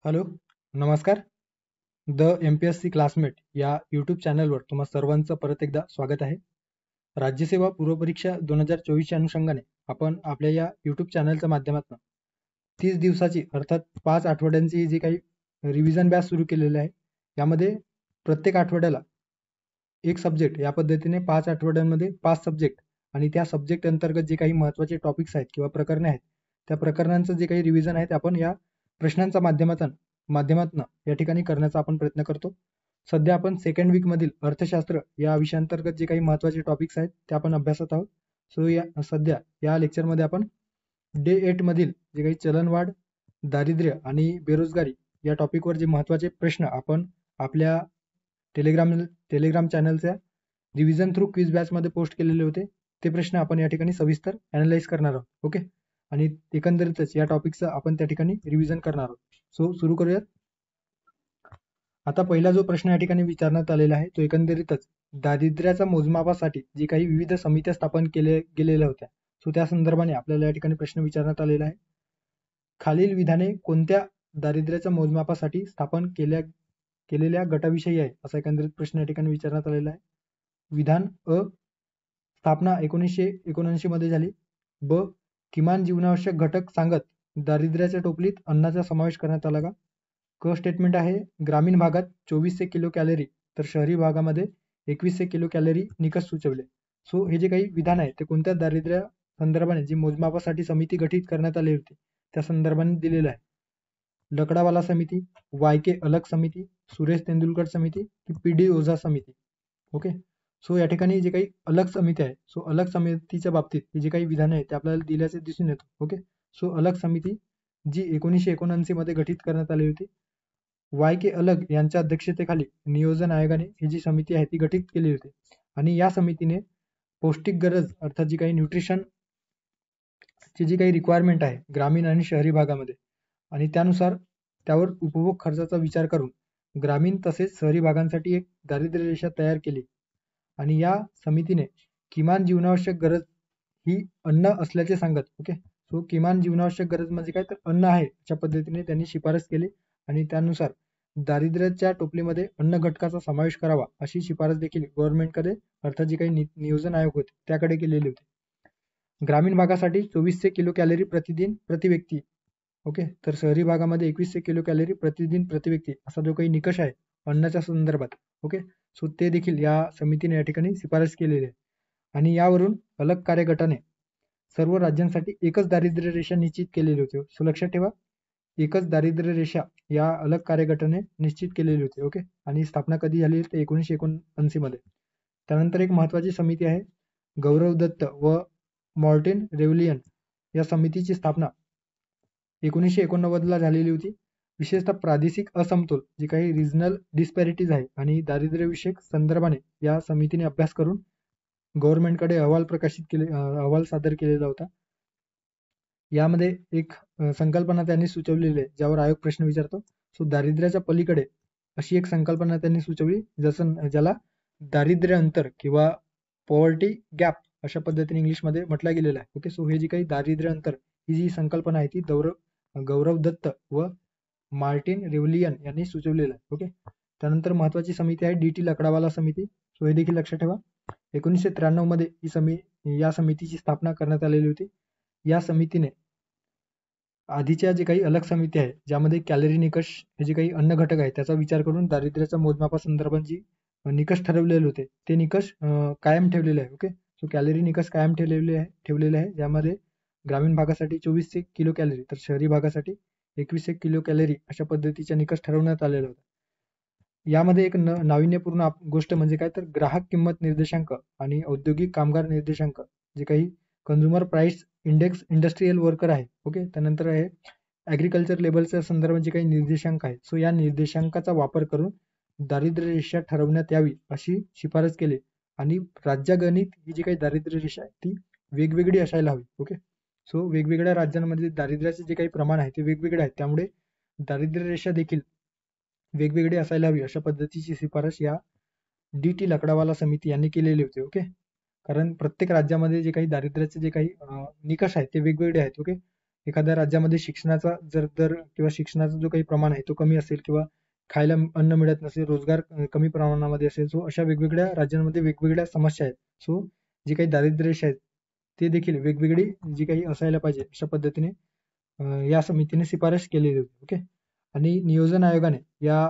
Hello, नमस्कार. The MPSC classmate या YouTube चॅनलवर तुम्हा सर्वांचं परत एकदा स्वागत आहे. राज्यसेवा पूर्व परीक्षा 2024च्या अनुषंगाने आपण आपल्या या यूट्यूब चॅनलच्या माध्यमातून 30 दिवसाची अर्थात 5 आठवड्यांची जी काही रिव्हिजन बॅच सुरू केलेली आहे, यामध्ये प्रत्येक आठवड्याला एक सब्जेक्ट या पद्धतीने 5 आठवड्यांमध्ये 5 सब्जेक्ट आणि त्या सब्जेक्ट अंतर्गत जे काही महत्त्वाचे टॉपिक्स आहेत किंवा प्रकरणे आहेत, त्या प्रकरणांचं जे काही रिव्हिजन आहे ते आपण या प्रश्नांच्या माध्यमातून या ठिकाणी करण्याचा आपण प्रयत्न करतो. सध्या आपण सेकंड वीक मधील अर्थशास्त्र या विषयांतर्गत जे काही महत्त्वाचे टॉपिक्स आहेत ते आपण अभ्यासत आहोत. सो सध्या या लेक्चरमध्ये आपण डे 8 मधील जे काही चलनवाढ, दारिद्र्य आणि बेरोजगारी या टॉपिकवर जे महत्त्वाचे प्रश्न आपण आपल्या टेलिग्राम चॅनलच्या रिव्हिजन थ्रू क्विज बॅच मध्ये पोस्ट केलेले होते, ते प्रश्न आपण या ठिकाणी सविस्तर अनालाइज करणार आहोत. ओके, आणि एकंदरीतच या टॉपिकचं आपण त्या ठिकाणी रिव्हिजन करणार आहोत. सो सुरू करूयात. आता पहिला जो प्रश्न या ठिकाणी विचारण्यात आलेला आहे तो एकंदरीतच दारिद्र्याच्या मोजमापासाठी जी काही विविध समित्या स्थापन गेलेल्या होत्या, सो त्या संदर्भाने आपल्याला या ठिकाणी प्रश्न विचारण्यात आलेला आहे. खालील विधाने कोणत्या दारिद्र्याच्या मोजमापासाठी स्थापन केलेल्या गटाविषयी आहे, असा एकंदरीत प्रश्न या ठिकाणी विचारण्यात आलेला आहे. विधान अ, स्थापना 1979 मध्ये झाली. ब, किमान जीवनावश्यक घटक सांगत दारिद्र्याच्या टोपलीत अन्नाचा समावेश करण्यात आला का? क स्टेटमेंट आहे, ग्रामीण भागात 2400 किलो कॅलरी तर शहरी भागामध्ये 2100 किलो कॅलरी निकष सुचवले. सो हे जे काही विधान आहे ते कोणत्या दारिद्र्य संदर्भाने जी मोजमापासाठी समिती गठीत करण्यात आली होती त्या संदर्भाने दिलेलं आहे. लकडावाला समिती, YK अलग समिती, सुरेश तेंडुलकर समिती की PD ओझा समिती. ओके, सो या ठिकाणी जे काही अलग समिती आहे, सो अलग समितीच्या बाबतीत हे जे काही विधान आहे ते आपल्याला दिल्याचे दिसून येतो. ओके, सो अलग समिती जी 1979 मध्ये गठीत करण्यात आली होती. YK अलग यांच्या अध्यक्षतेखाली नियोजन आयोगाने ही जी समिती आहे ती गठीत केली होती आणि या समितीने पौष्टिक गरज अर्थात जी काही न्यूट्रिशन ची जी काही रिक्वायरमेंट आहे ग्रामीण आणि शहरी भागामध्ये आणि त्यानुसार त्यावर उपभोग खर्चाचा विचार करून ग्रामीण तसेच शहरी भागांसाठी एक दारिद्र्य रेषा तयार केली आणि या समितीने किमान जीवनावश्यक गरज ही अन्न असल्याचे सांगत. ओके, सो किमान जीवनावश्यक गरज म्हणजे काय तर अन्न आहे अशा पद्धतीने त्यांनी शिफारस केली आणि त्यानुसार दारिद्र्याच्या टोपलीमध्ये अन्न घटकाचा समावेश करावा अशी शिफारस देखील गव्हर्नमेंटकडे अर्थात जी काही नियोजन आयोग होते त्याकडे केलेली होती. ग्रामीण भागासाठी 2400 किलो कॅलरी प्रतिदिन प्रति व्यक्ती. ओके, तर शहरी भागामध्ये 2100 किलो कॅलरी प्रतिदिन प्रति व्यक्ती असा जो काही निकष आहे अन्नाच्या संदर्भात. ओके, सो ते देखील या समितीने या ठिकाणी शिफारस केलेली आहे आणि यावरून अलग कार्यगटाने सर्व राज्यांसाठी एकच दारिद्र्य रेषा निश्चित केलेली होती. सो लक्षात ठेवा, एकच दारिद्र्य रेषा या अलग कार्यगटाने निश्चित केलेली होती. ओके, आणि स्थापना कधी झाली ते 1979 मध्ये. त्यानंतर एक महत्वाची समिती आहे गौरव दत्त व मॉर्टिन रेव्हलियन या समितीची स्थापना 1989 ला झालेली होती. विशेषतः प्रादेशिक असमतोल जे काही रिजनल डिस्पॅरिटीज आहे आणि दारिद्र्यविषयक संदर्भाने या समितीने अभ्यास करून गव्हर्नमेंटकडे अहवाल सादर केलेला होता. यामध्ये एक संकल्पना त्यांनी सुचवलेली आहे ज्यावर आयोग प्रश्न विचारतो. सो दारिद्र्याच्या पलीकडे अशी एक संकल्पना त्यांनी सुचवली ज्याला दारिद्र्य अंतर किंवा पॉवर्टी गॅप अशा पद्धतीने इंग्लिशमध्ये म्हटलं गेलेलं आहे. ओके, सो हे जी काही दारिद्र्य अंतर ही जी संकल्पना आहे ती गौरव दत्त व मार्टिन रेव्हलियन यांनी सुचवलेलं आहे. ओके, त्यानंतर महत्वाची समिती आहे DT लकडावाला समिती. सो हे देखील लक्षात ठेवा. 1993 मध्ये या समितीची स्थापना करण्यात आलेली होती. या समितीने आधीच्या जे काही अलग समिती आहे ज्यामध्ये कॅलरी निकष हे जे काही अन्न घटक आहे त्याचा विचार करून दारिद्र्याच्या मोजमापासंदर्भात जी निकष ठरवलेले होते ते निकष कायम ठेवलेले आहे. ओके, सो कॅलरी निकष कायम ठेवलेले आहे ज्यामध्ये ग्रामीण भागासाठी 2400 किलो कॅलरी तर शहरी भागासाठी 2100 किलो कॅलरी अशा पद्धतीचा निकष ठरवण्यात आलेला होता. यामध्ये एक नाविन्यपूर्ण गोष्ट म्हणजे काय तर ग्राहक किंमत निर्देशांक आणि औद्योगिक कामगार निर्देशांक जे काही consumer price index industrial worker आहे. ओके, त्यानंतर आहे ऍग्रिकल्चर लेबलच्या संदर्भात जे काही निर्देशांक आहेत, सो या निर्देशांकाचा वापर करून दारिद्र्य रेषा ठरवण्यात यावी अशी शिफारस केली आणि राज्यगणित ही जी काही दारिद्र्य रेषा आहे ती वेगवेगळी असायला हवी. ओके, सो वेगवेगळ्या राज्यांमध्ये दारिद्र्याचे जे काही प्रमाण आहे ते वेगवेगळे आहे, त्यामुळे दारिद्र्य रेषा देखील वेगवेगळी असायला हवी अशा पद्धतीची शिफारस या DT लकडावाला समिती यांनी केलेली होती. ओके, कारण प्रत्येक राज्यामध्ये जे काही दारिद्र्याचे जे काही निकष आहेत ते वेगवेगळे आहेत. ओके, एखाद्या राज्यामध्ये शिक्षणाचा जर दर किंवा शिक्षणाचा जो काही प्रमाण आहे तो कमी असेल किंवा खायला अन्न मिळत नसेल, रोजगार कमी प्रमाणामध्ये असेल, सो अशा वेगवेगळ्या राज्यांमध्ये वेगवेगळ्या समस्या आहेत. सो जी काही दारिद्र्य रेषा आहेत ते देखील वेगवेगळी जी काही असायला पाहिजे अशा पद्धतीने या समितीने शिफारस केलेली होती. ओके. आणि नियोजन आयोगाने या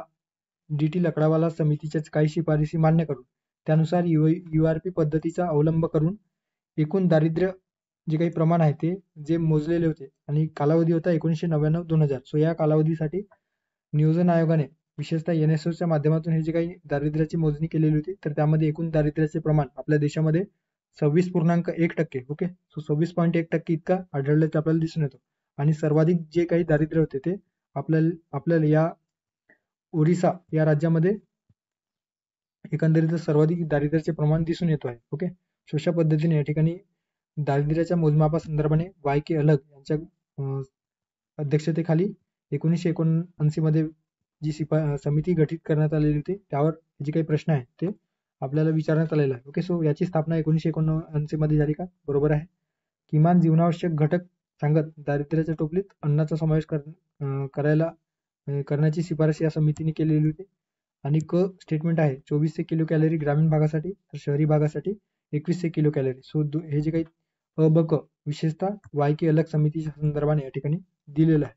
डी.टी. लकडावाला समितीच्या काही शिफारसी मान्य करून त्यानुसार URP पद्धतीचा अवलंब करून एकूण दारिद्र्य जे काही प्रमाण आहे ते जे मोजलेले होते आणि कालावधी होता 1999-2000. सो या कालावधीसाठी नियोजन आयोगाने विशेषतः NSOच्या माध्यमातून हे जे काही दारिद्र्याची मोजणी केलेली होती, तर त्यामध्ये एकूण दारिद्र्याचे प्रमाण आपल्या देशामध्ये 26.1%. ओके. सो 26.1% इतका आढळल्याचं आपल्याला दिसून येतो. आणि सर्वाधिक जे काही दारिद्र्य होते ते आपल्याला या ओरिसा या राज्यामध्ये एकंदरीत सर्वाधिक दारिद्र्याचे प्रमाण दिसून येतो आहे. ओके. सो अशा पद्धतीने या ठिकाणी दारिद्र्याच्या मोजमापासंदर्भाने YK अलग यांच्या अध्यक्षतेखाली 1979 मध्ये जी समिती गठीत करण्यात आलेली होती त्यावर जे काही प्रश्न आहे ते आपल्याला विचारण्यात आलेला आहे. ओके. सो याची स्थापना 1979 मध्ये झाली का? बरोबर आहे. किमान जीवनावश्यक घटक सांगत दारिद्र्याच्या टोपलीत अन्नाचा समावेश करण्याची शिफारस या समितीने केलेली होती. आणि स्टेटमेंट आहे 2400 किलो कॅलरी ग्रामीण भागासाठी, तर शहरी भागासाठी 2100 किलो कॅलरी. सो हे जे काही विशेषतः YK अलग समितीच्या संदर्भाने या ठिकाणी दिलेलं आहे.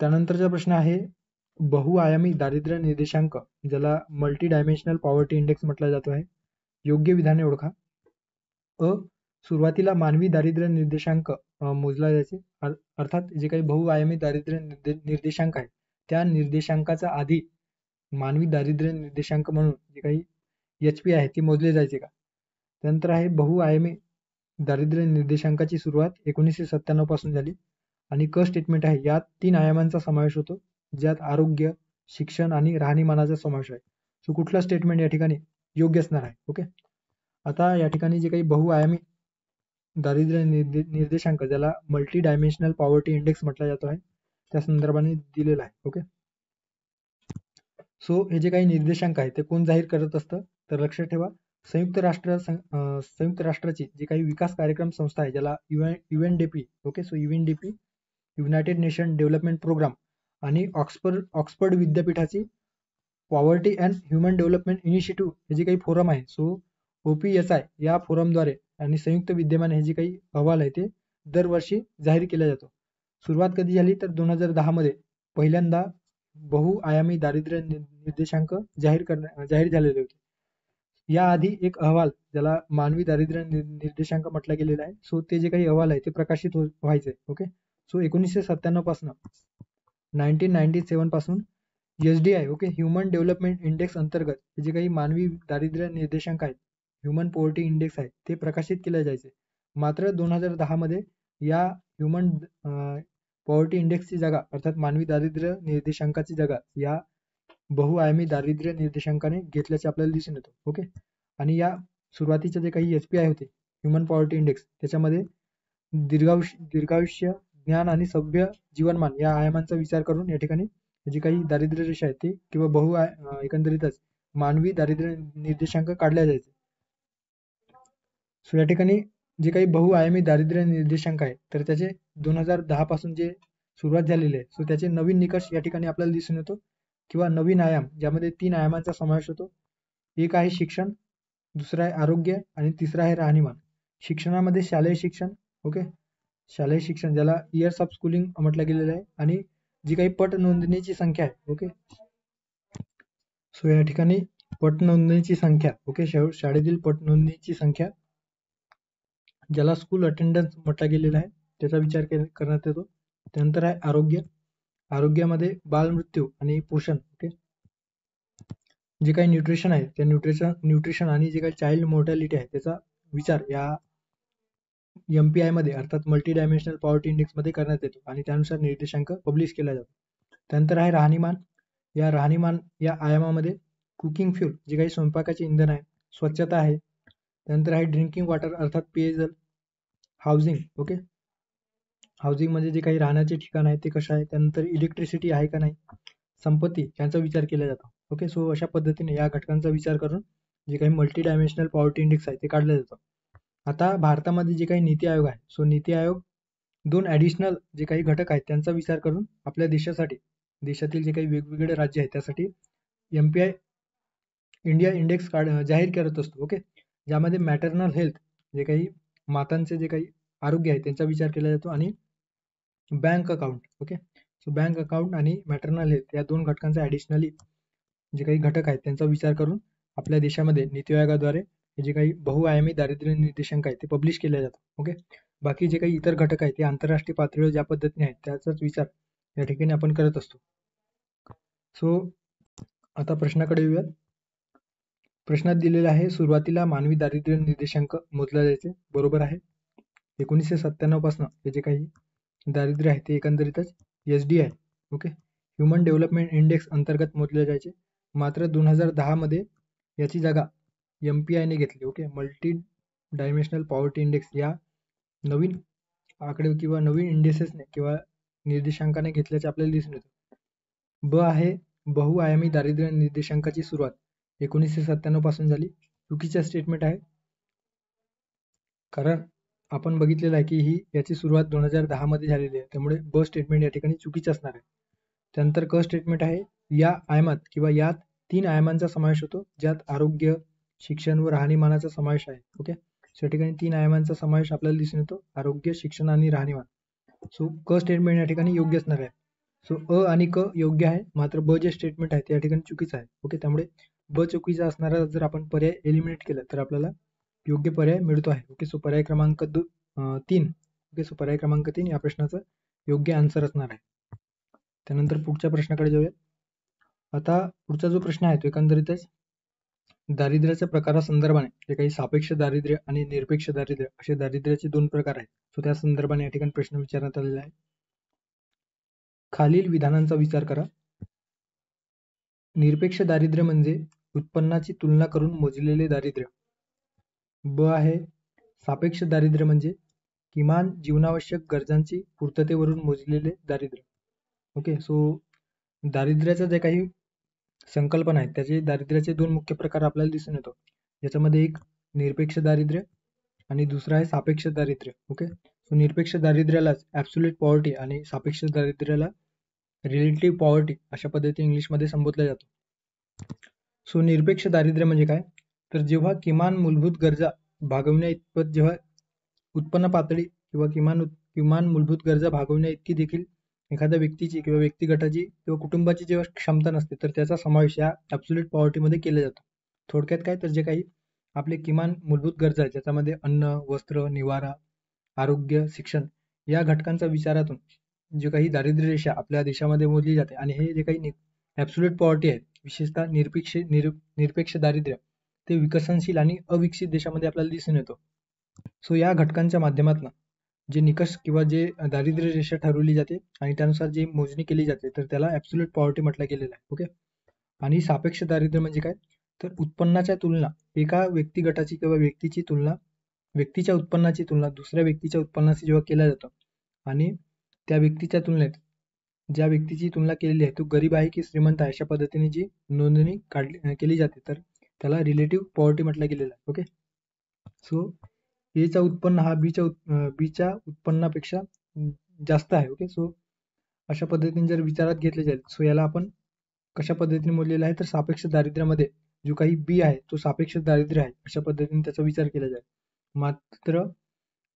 त्यानंतरचा प्रश्न आहे बहुआयामी दारिद्र्य निर्देशांक, ज्याला मल्टी डायमेन्शनल पॉवर्टी इंडेक्स म्हटलं जातो आहे. योग्य विधाने ओळखा. सुरुवातीला मानवी दारिद्र्य निर्देशांक मोजला जायचे, अर्थात जे काही बहुआयामी दारिद्र्य निर्देशांक आहे त्या निर्देशांकाचा आधी मानवी दारिद्र्य निर्देशांक म्हणून जे काही HP आहे ती मोजले जायचे का? त्यानंतर आहे बहुआयामी दारिद्र्य निर्देशांकाची सुरुवात 1997 पासून झाली आणि स्टेटमेंट आहे यात 3 आयामांचा समावेश होतो, ज्यात आरोग्य, शिक्षण आणि राहणीमानाचा समावेश आहे. सो कुठला स्टेटमेंट या ठिकाणी योग्य असणार आहे? ओके. आता या ठिकाणी जे काही बहुआयामी दारिद्र्य निर्देशांक, ज्याला मल्टी डायमेन्शनल पॉवर्टी इंडेक्स म्हटला जातो आहे, त्या संदर्भाने दिलेला आहे. ओके. सो हे जे काही निर्देशांक आहे ते कोण जाहीर करत असतं? तर लक्षात ठेवा, संयुक्त राष्ट्राची जी काही विकास कार्यक्रम संस्था आहे ज्याला UNDP. Okay. So UNDP united nation development programme आणि ऑक्सफर्ड विद्यापीठाची poverty and human development initiative हे जे काही फोरम आहे, सो OPSI या फोरमद्वारे आणि संयुक्त विद्यमान हे जे काही अहवाल आहे ते दरवर्षी जाहीर केला जातो. सुरुवात कधी झाली तर 2010 मध्ये पहिल्यांदा बहुआयामी दारिद्र्य निर्देशांक जाहीर झालेले होते. याआधी एक अहवाल ज्याला मानवी दारिद्र्य निर्देशांक म्हटला गेलेला आहे, सो ते जे काही अहवाल आहे ते प्रकाशित व्हायचे. ओके. सो 1997 पासून 1997 पासून SDI, okay, human development index अंतर्गत जे काही मानवी दारिद्र्य निर्देशांक आहेत, ह्युमन पॉवर्टी इंडेक्स आहे, ते प्रकाशित केले जायचे. मात्र 2010 मध्ये या ह्युमन पॉवर्टी इंडेक्सची जागा, अर्थात मानवी दारिद्र्य निर्देशांकाची जागा या बहुआयामी दारिद्र्य निर्देशांकाने घेतल्याचे आपल्याला दिसून येतं. ओके. आणि या सुरुवातीचे जे काही HPI होते, ह्युमन पॉवर्टी इंडेक्स, त्याच्यामध्ये दीर्घायुष्य, ज्ञान आणि सभ्य जीवनमान या आयामांचा विचार करून या ठिकाणी जी काही दारिद्र्य रेषा आहे ते किंवा एकंदरीतच मानवी दारिद्र्य निर्देशांक काढल्या जायचे. सो या ठिकाणी जे काही बहुआयामी दारिद्र्य निर्देशांक आहे तर त्याचे 2010 पासून जे सुरुवात झालेली आहे, सो त्याचे नवीन निकष या ठिकाणी आपल्याला दिसून येतो किंवा नवीन आयाम, ज्यामध्ये 3 आयामांचा समावेश होतो. एक आहे शिक्षण, दुसरा आहे आरोग्य आणि तिसरा आहे राहणीमान. शिक्षणामध्ये शालेय शिक्षण, ओके, शालेय शिक्षण ज्याला इयर्स ऑफ स्कूलिंग म्हटलं गेलेलं आहे, आणि जी काही पट नोंदणीची संख्या आहे, ओके, सो या ठिकाणी पट नोंदणीची संख्या, ओके, शाळेतील पट नोंदणीची संख्या ज्याला स्कूल अटेंडन्स म्हटलं गेलेला आहे त्याचा विचार करण्यात येतो. त्यानंतर आहे आरोग्य. आरोग्यामध्ये बालमृत्यू आणि पोषण, ओके, जे काही न्यूट्रिशन आहे त्या न्यूट्रिशन आणि जे काही चाइल्ड मोर्टॅलिटी आहे त्याचा विचार या MPI मध्ये, अर्थात मल्टी डायमेन्शनल पॉवर्टी इंडेक्स मध्ये करण्यात येतो आणि त्यानुसार निर्देशांक पब्लिश केला जातो. त्यानंतर आहे राहणीमान. या राहणीमान या आयामामध्ये कुकिंग फ्यूल, जे काही स्वयंपाकाचे इंधन आहे, स्वच्छता आहे, त्यानंतर आहे ड्रिंकिंग वॉटर अर्थात पेयजल, हाऊसिंग, ओके, हाऊसिंग म्हणजे जे काही राहण्याचे ठिकाण आहे ते कसं आहे, त्यानंतर इलेक्ट्रिसिटी आहे का नाही, संपत्ती यांचा विचार केला जातो. ओके. सो अशा पद्धतीने या घटकांचा विचार करून जे काही मल्टी डायमेन्शनल पॉवर्टी इंडेक्स आहे ते काढलं जातं. आता भारतामध्ये जे काही नीती आयोग आहे, सो नीती आयोग दोन ॲडिशनल जे काही घटक आहेत त्यांचा विचार करून आपल्या देशासाठी, देशातील जे काही वेगवेगळे राज्य आहेत त्यासाठी MPI इंडिया इंडेक्स जाहीर करत असतो. ओके, ज्यामध्ये मॅटर्नल हेल्थ, जे काही मातांचे जे काही आरोग्य आहे त्यांचा विचार केला जातो, आणि bank account. Okay, so bank account आणि मॅटर्नल हेल्थ या दोन घटकांचा ॲडिशनली जे काही घटक आहेत त्यांचा विचार करून आपल्या देशामध्ये नीती आयोगाद्वारे हे जे काही बहुआयामी दारिद्र्य निर्देशांक आहेत ते पब्लिश केले जातात. ओके, बाकी जे काही इतर घटक आहेत ते आंतरराष्ट्रीय पातळीवर ज्या पद्धतीने आहेत त्याचाच विचार या ठिकाणी आपण करत असतो. सो आता प्रश्नाकडे येऊयात. प्रश्नात दिलेला आहे, सुरुवातीला मानवी दारिद्र्य निर्देशांक मोजला जायचे. बरोबर आहे. 1997 पासून हे जे काही दारिद्र्य आहे ते एकंदरीतच SDI, okay, human development index अंतर्गत मोजले जायचे. मात्र 2010 मध्ये याची जागा MPI ने घेतली. Okay, multi dimensional poverty index या नवीन आकडे किंवा नवीन इंडेसेसने किंवा निर्देशांकाने घेतल्याचे आपल्याला दिसून येतं. ब आहे, बहुआयामी दारिद्र्य निर्देशांकाची सुरुवात 1997 पासून झाली. चुकीचा स्टेटमेंट आहे, कारण आपण बघितलेलं आहे की याची सुरुवात 2010 मध्ये झालेली आहे, त्यामुळे ब स्टेटमेंट या ठिकाणी चुकीचं असणार आहे. त्यानंतर क स्टेटमेंट आहे, या आयामात किंवा यात 3 आयामांचा समावेश होतो, ज्यात आरोग्य, शिक्षण व राहणीमानाचा समावेश आहे. ओके, या ठिकाणी 3 आयामांचा समावेश आपल्याला दिसून येतो, आरोग्य, शिक्षण आणि राहणीमान. सो क स्टेटमेंट या ठिकाणी योग्य असणार आहे. सो अ आणि क योग्य आहे, मात्र ब जे स्टेटमेंट आहे ते या ठिकाणी चुकीचं आहे. ओके, त्यामुळे ब चुकीचा असणारा जर आपण पर्याय एलिमिनेट केला तर आपल्याला योग्य पर्याय मिळतो आहे. ओके, सो पर्याय क्रमांक 3. ओके, सो पर्याय क्रमांक 3 या प्रश्नाचं योग्य आन्सर असणार आहे. त्यानंतर पुढच्या प्रश्नाकडे जाऊया. आता पुढचा जो प्रश्न आहे तो एकंदरीतच दारिद्र्याच्या प्रकारासंदर्भाने, जे काही सापेक्ष दारिद्र्य आणि निरपेक्ष दारिद्र्य असे दारिद्र्याचे 2 प्रकार आहेत. सो त्या संदर्भाने या ठिकाणी प्रश्न विचारण्यात आलेला आहे. खालील विधानांचा विचार करा. निरपेक्ष दारिद्र्य म्हणजे उत्पन्नाची तुलना करून मोजलेले दारिद्र्य. ब आहे, सापेक्ष दारिद्र्य म्हणजे किमान जीवनावश्यक गरजांची पूर्ततेवरून मोजलेले दारिद्र्य. ओके, सो दारिद्र्याच्या जे काही संकल्पना आहेत त्याचे दारिद्र्याचे 2 मुख्य प्रकार आपल्याला दिसून येतो. याच्यामध्ये एक निरपेक्ष दारिद्र्य आणि दुसरा आहे सापेक्ष दारिद्र्य. ओके, सो निरपेक्ष दारिद्र्यालाच ॲब्सोल्यूट पॉवर्टी आणि सापेक्ष दारिद्र्याला रिलेटिव्ह पॉवर्टी अशा पद्धतीने इंग्लिशमध्ये संबोधलं जातं. सो निरपेक्ष दारिद्र्य म्हणजे काय, तर जेव्हा किमान मूलभूत गरजा भागवण्या इतपत जेव्हा उत्पन्न पातळी किंवा किमान मूलभूत गरजा भागवण्या इतकी देखील एखाद्या व्यक्तीची किंवा व्यक्तिगटाची किंवा कुटुंबाची जेव्हा क्षमता नसते तर त्याचा समावेश या ॲब्सोल्यूट पॉवर्टीमध्ये केला जातो. थोडक्यात काय, तर जे काही आपले किमान मूलभूत गरजा आहेत ज्याच्यामध्ये अन्न, वस्त्र, निवारा, आरोग्य, शिक्षण या घटकांचा विचारातून जे काही दारिद्र्य रेषा आपल्या देशामध्ये मोजली जाते, आणि हे जे काही ॲब्सोल्यूट पॉवर्टी आहे, विशेषतः निरपेक्ष दारिद्र्य, ते विकसनशील आणि अविकसित देशामध्ये आपल्याला दिसून येतो. सो या घटकांच्या माध्यमातून जे निकष किंवा जे दारिद्र्य रेषा ठरवली जाते आणि त्यानुसार जी मोजणी केली जाते तर त्याला ॲब्सोल्यूट पॉवर्टी म्हटलं गेलेलं आहे. ओके, आणि सापेक्ष दारिद्र्य म्हणजे काय, तर उत्पन्नाच्या तुलना, एका व्यक्तिगटाची किंवा व्यक्तीच्या उत्पन्नाची तुलना दुसऱ्या व्यक्तीच्या उत्पन्नाशी जेव्हा केल्या जातं आणि त्या व्यक्तीच्या तुलनेत ज्या व्यक्तीची तुलना केलेली आहे तो गरीब आहे की श्रीमंत आहे अशा पद्धतीने जी नोंदणी केली जाते तर त्याला रिलेटिव्ह पॉवर्टी म्हटलं गेलेलं आहे. ओके, सो एचा उत्पन्न हा बीच्या उत्पन्नापेक्षा जास्त आहे. ओके, सो अशा पद्धतीने जर विचारात घेतले जाईल सो याला आपण कशा पद्धतीने मोजलेलं आहे, तर सापेक्ष दारिद्र्यामध्ये जो काही बी आहे तो सापेक्ष दारिद्र्य आहे अशा पद्धतीने त्याचा विचार केला जाईल. मात्र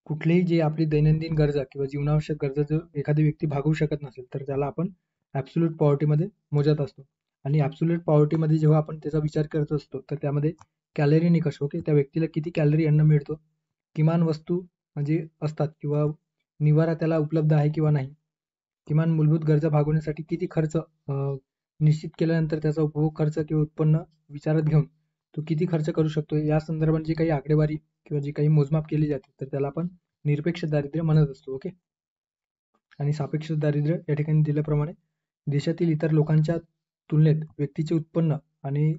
कुठलीही जी आपली दैनंदिन गरजा किंवा जीवनावश्यक गरजा जर एखादी व्यक्ती भागवू शकत नसेल तर त्याला आपण ॲब्सोल्यूट पॉवर्टीमध्ये मोजत असतो. आणि ॲब्सोल्यूट पॉवर्टीमध्ये जेव्हा आपण त्याचा विचार करत असतो तर त्यामध्ये कॅलरी निकष, ओके, त्या व्यक्तीला किती कॅलरी अन्न मिळतो, किमान वस्तू म्हणजे असतात किंवा निवारा त्याला उपलब्ध आहे किंवा नाही, किमान मूलभूत गरजा भागवण्यासाठी किती खर्च निश्चित केल्यानंतर त्याचा उपभोग खर्च किंवा उत्पन्न विचारात घेऊन तो किती खर्च करू शकतो या संदर्भात जी काही आकडेवारी किंवा जी काही मोजमाप केली जाते तर त्याला आपण निरपेक्ष दारिद्र्य म्हणत असतो. ओके, आणि सापेक्ष दारिद्र्य या ठिकाणी दिल्याप्रमाणे देशातील इतर लोकांच्या तुलनेत व्यक्तीचे उत्पन्न आणि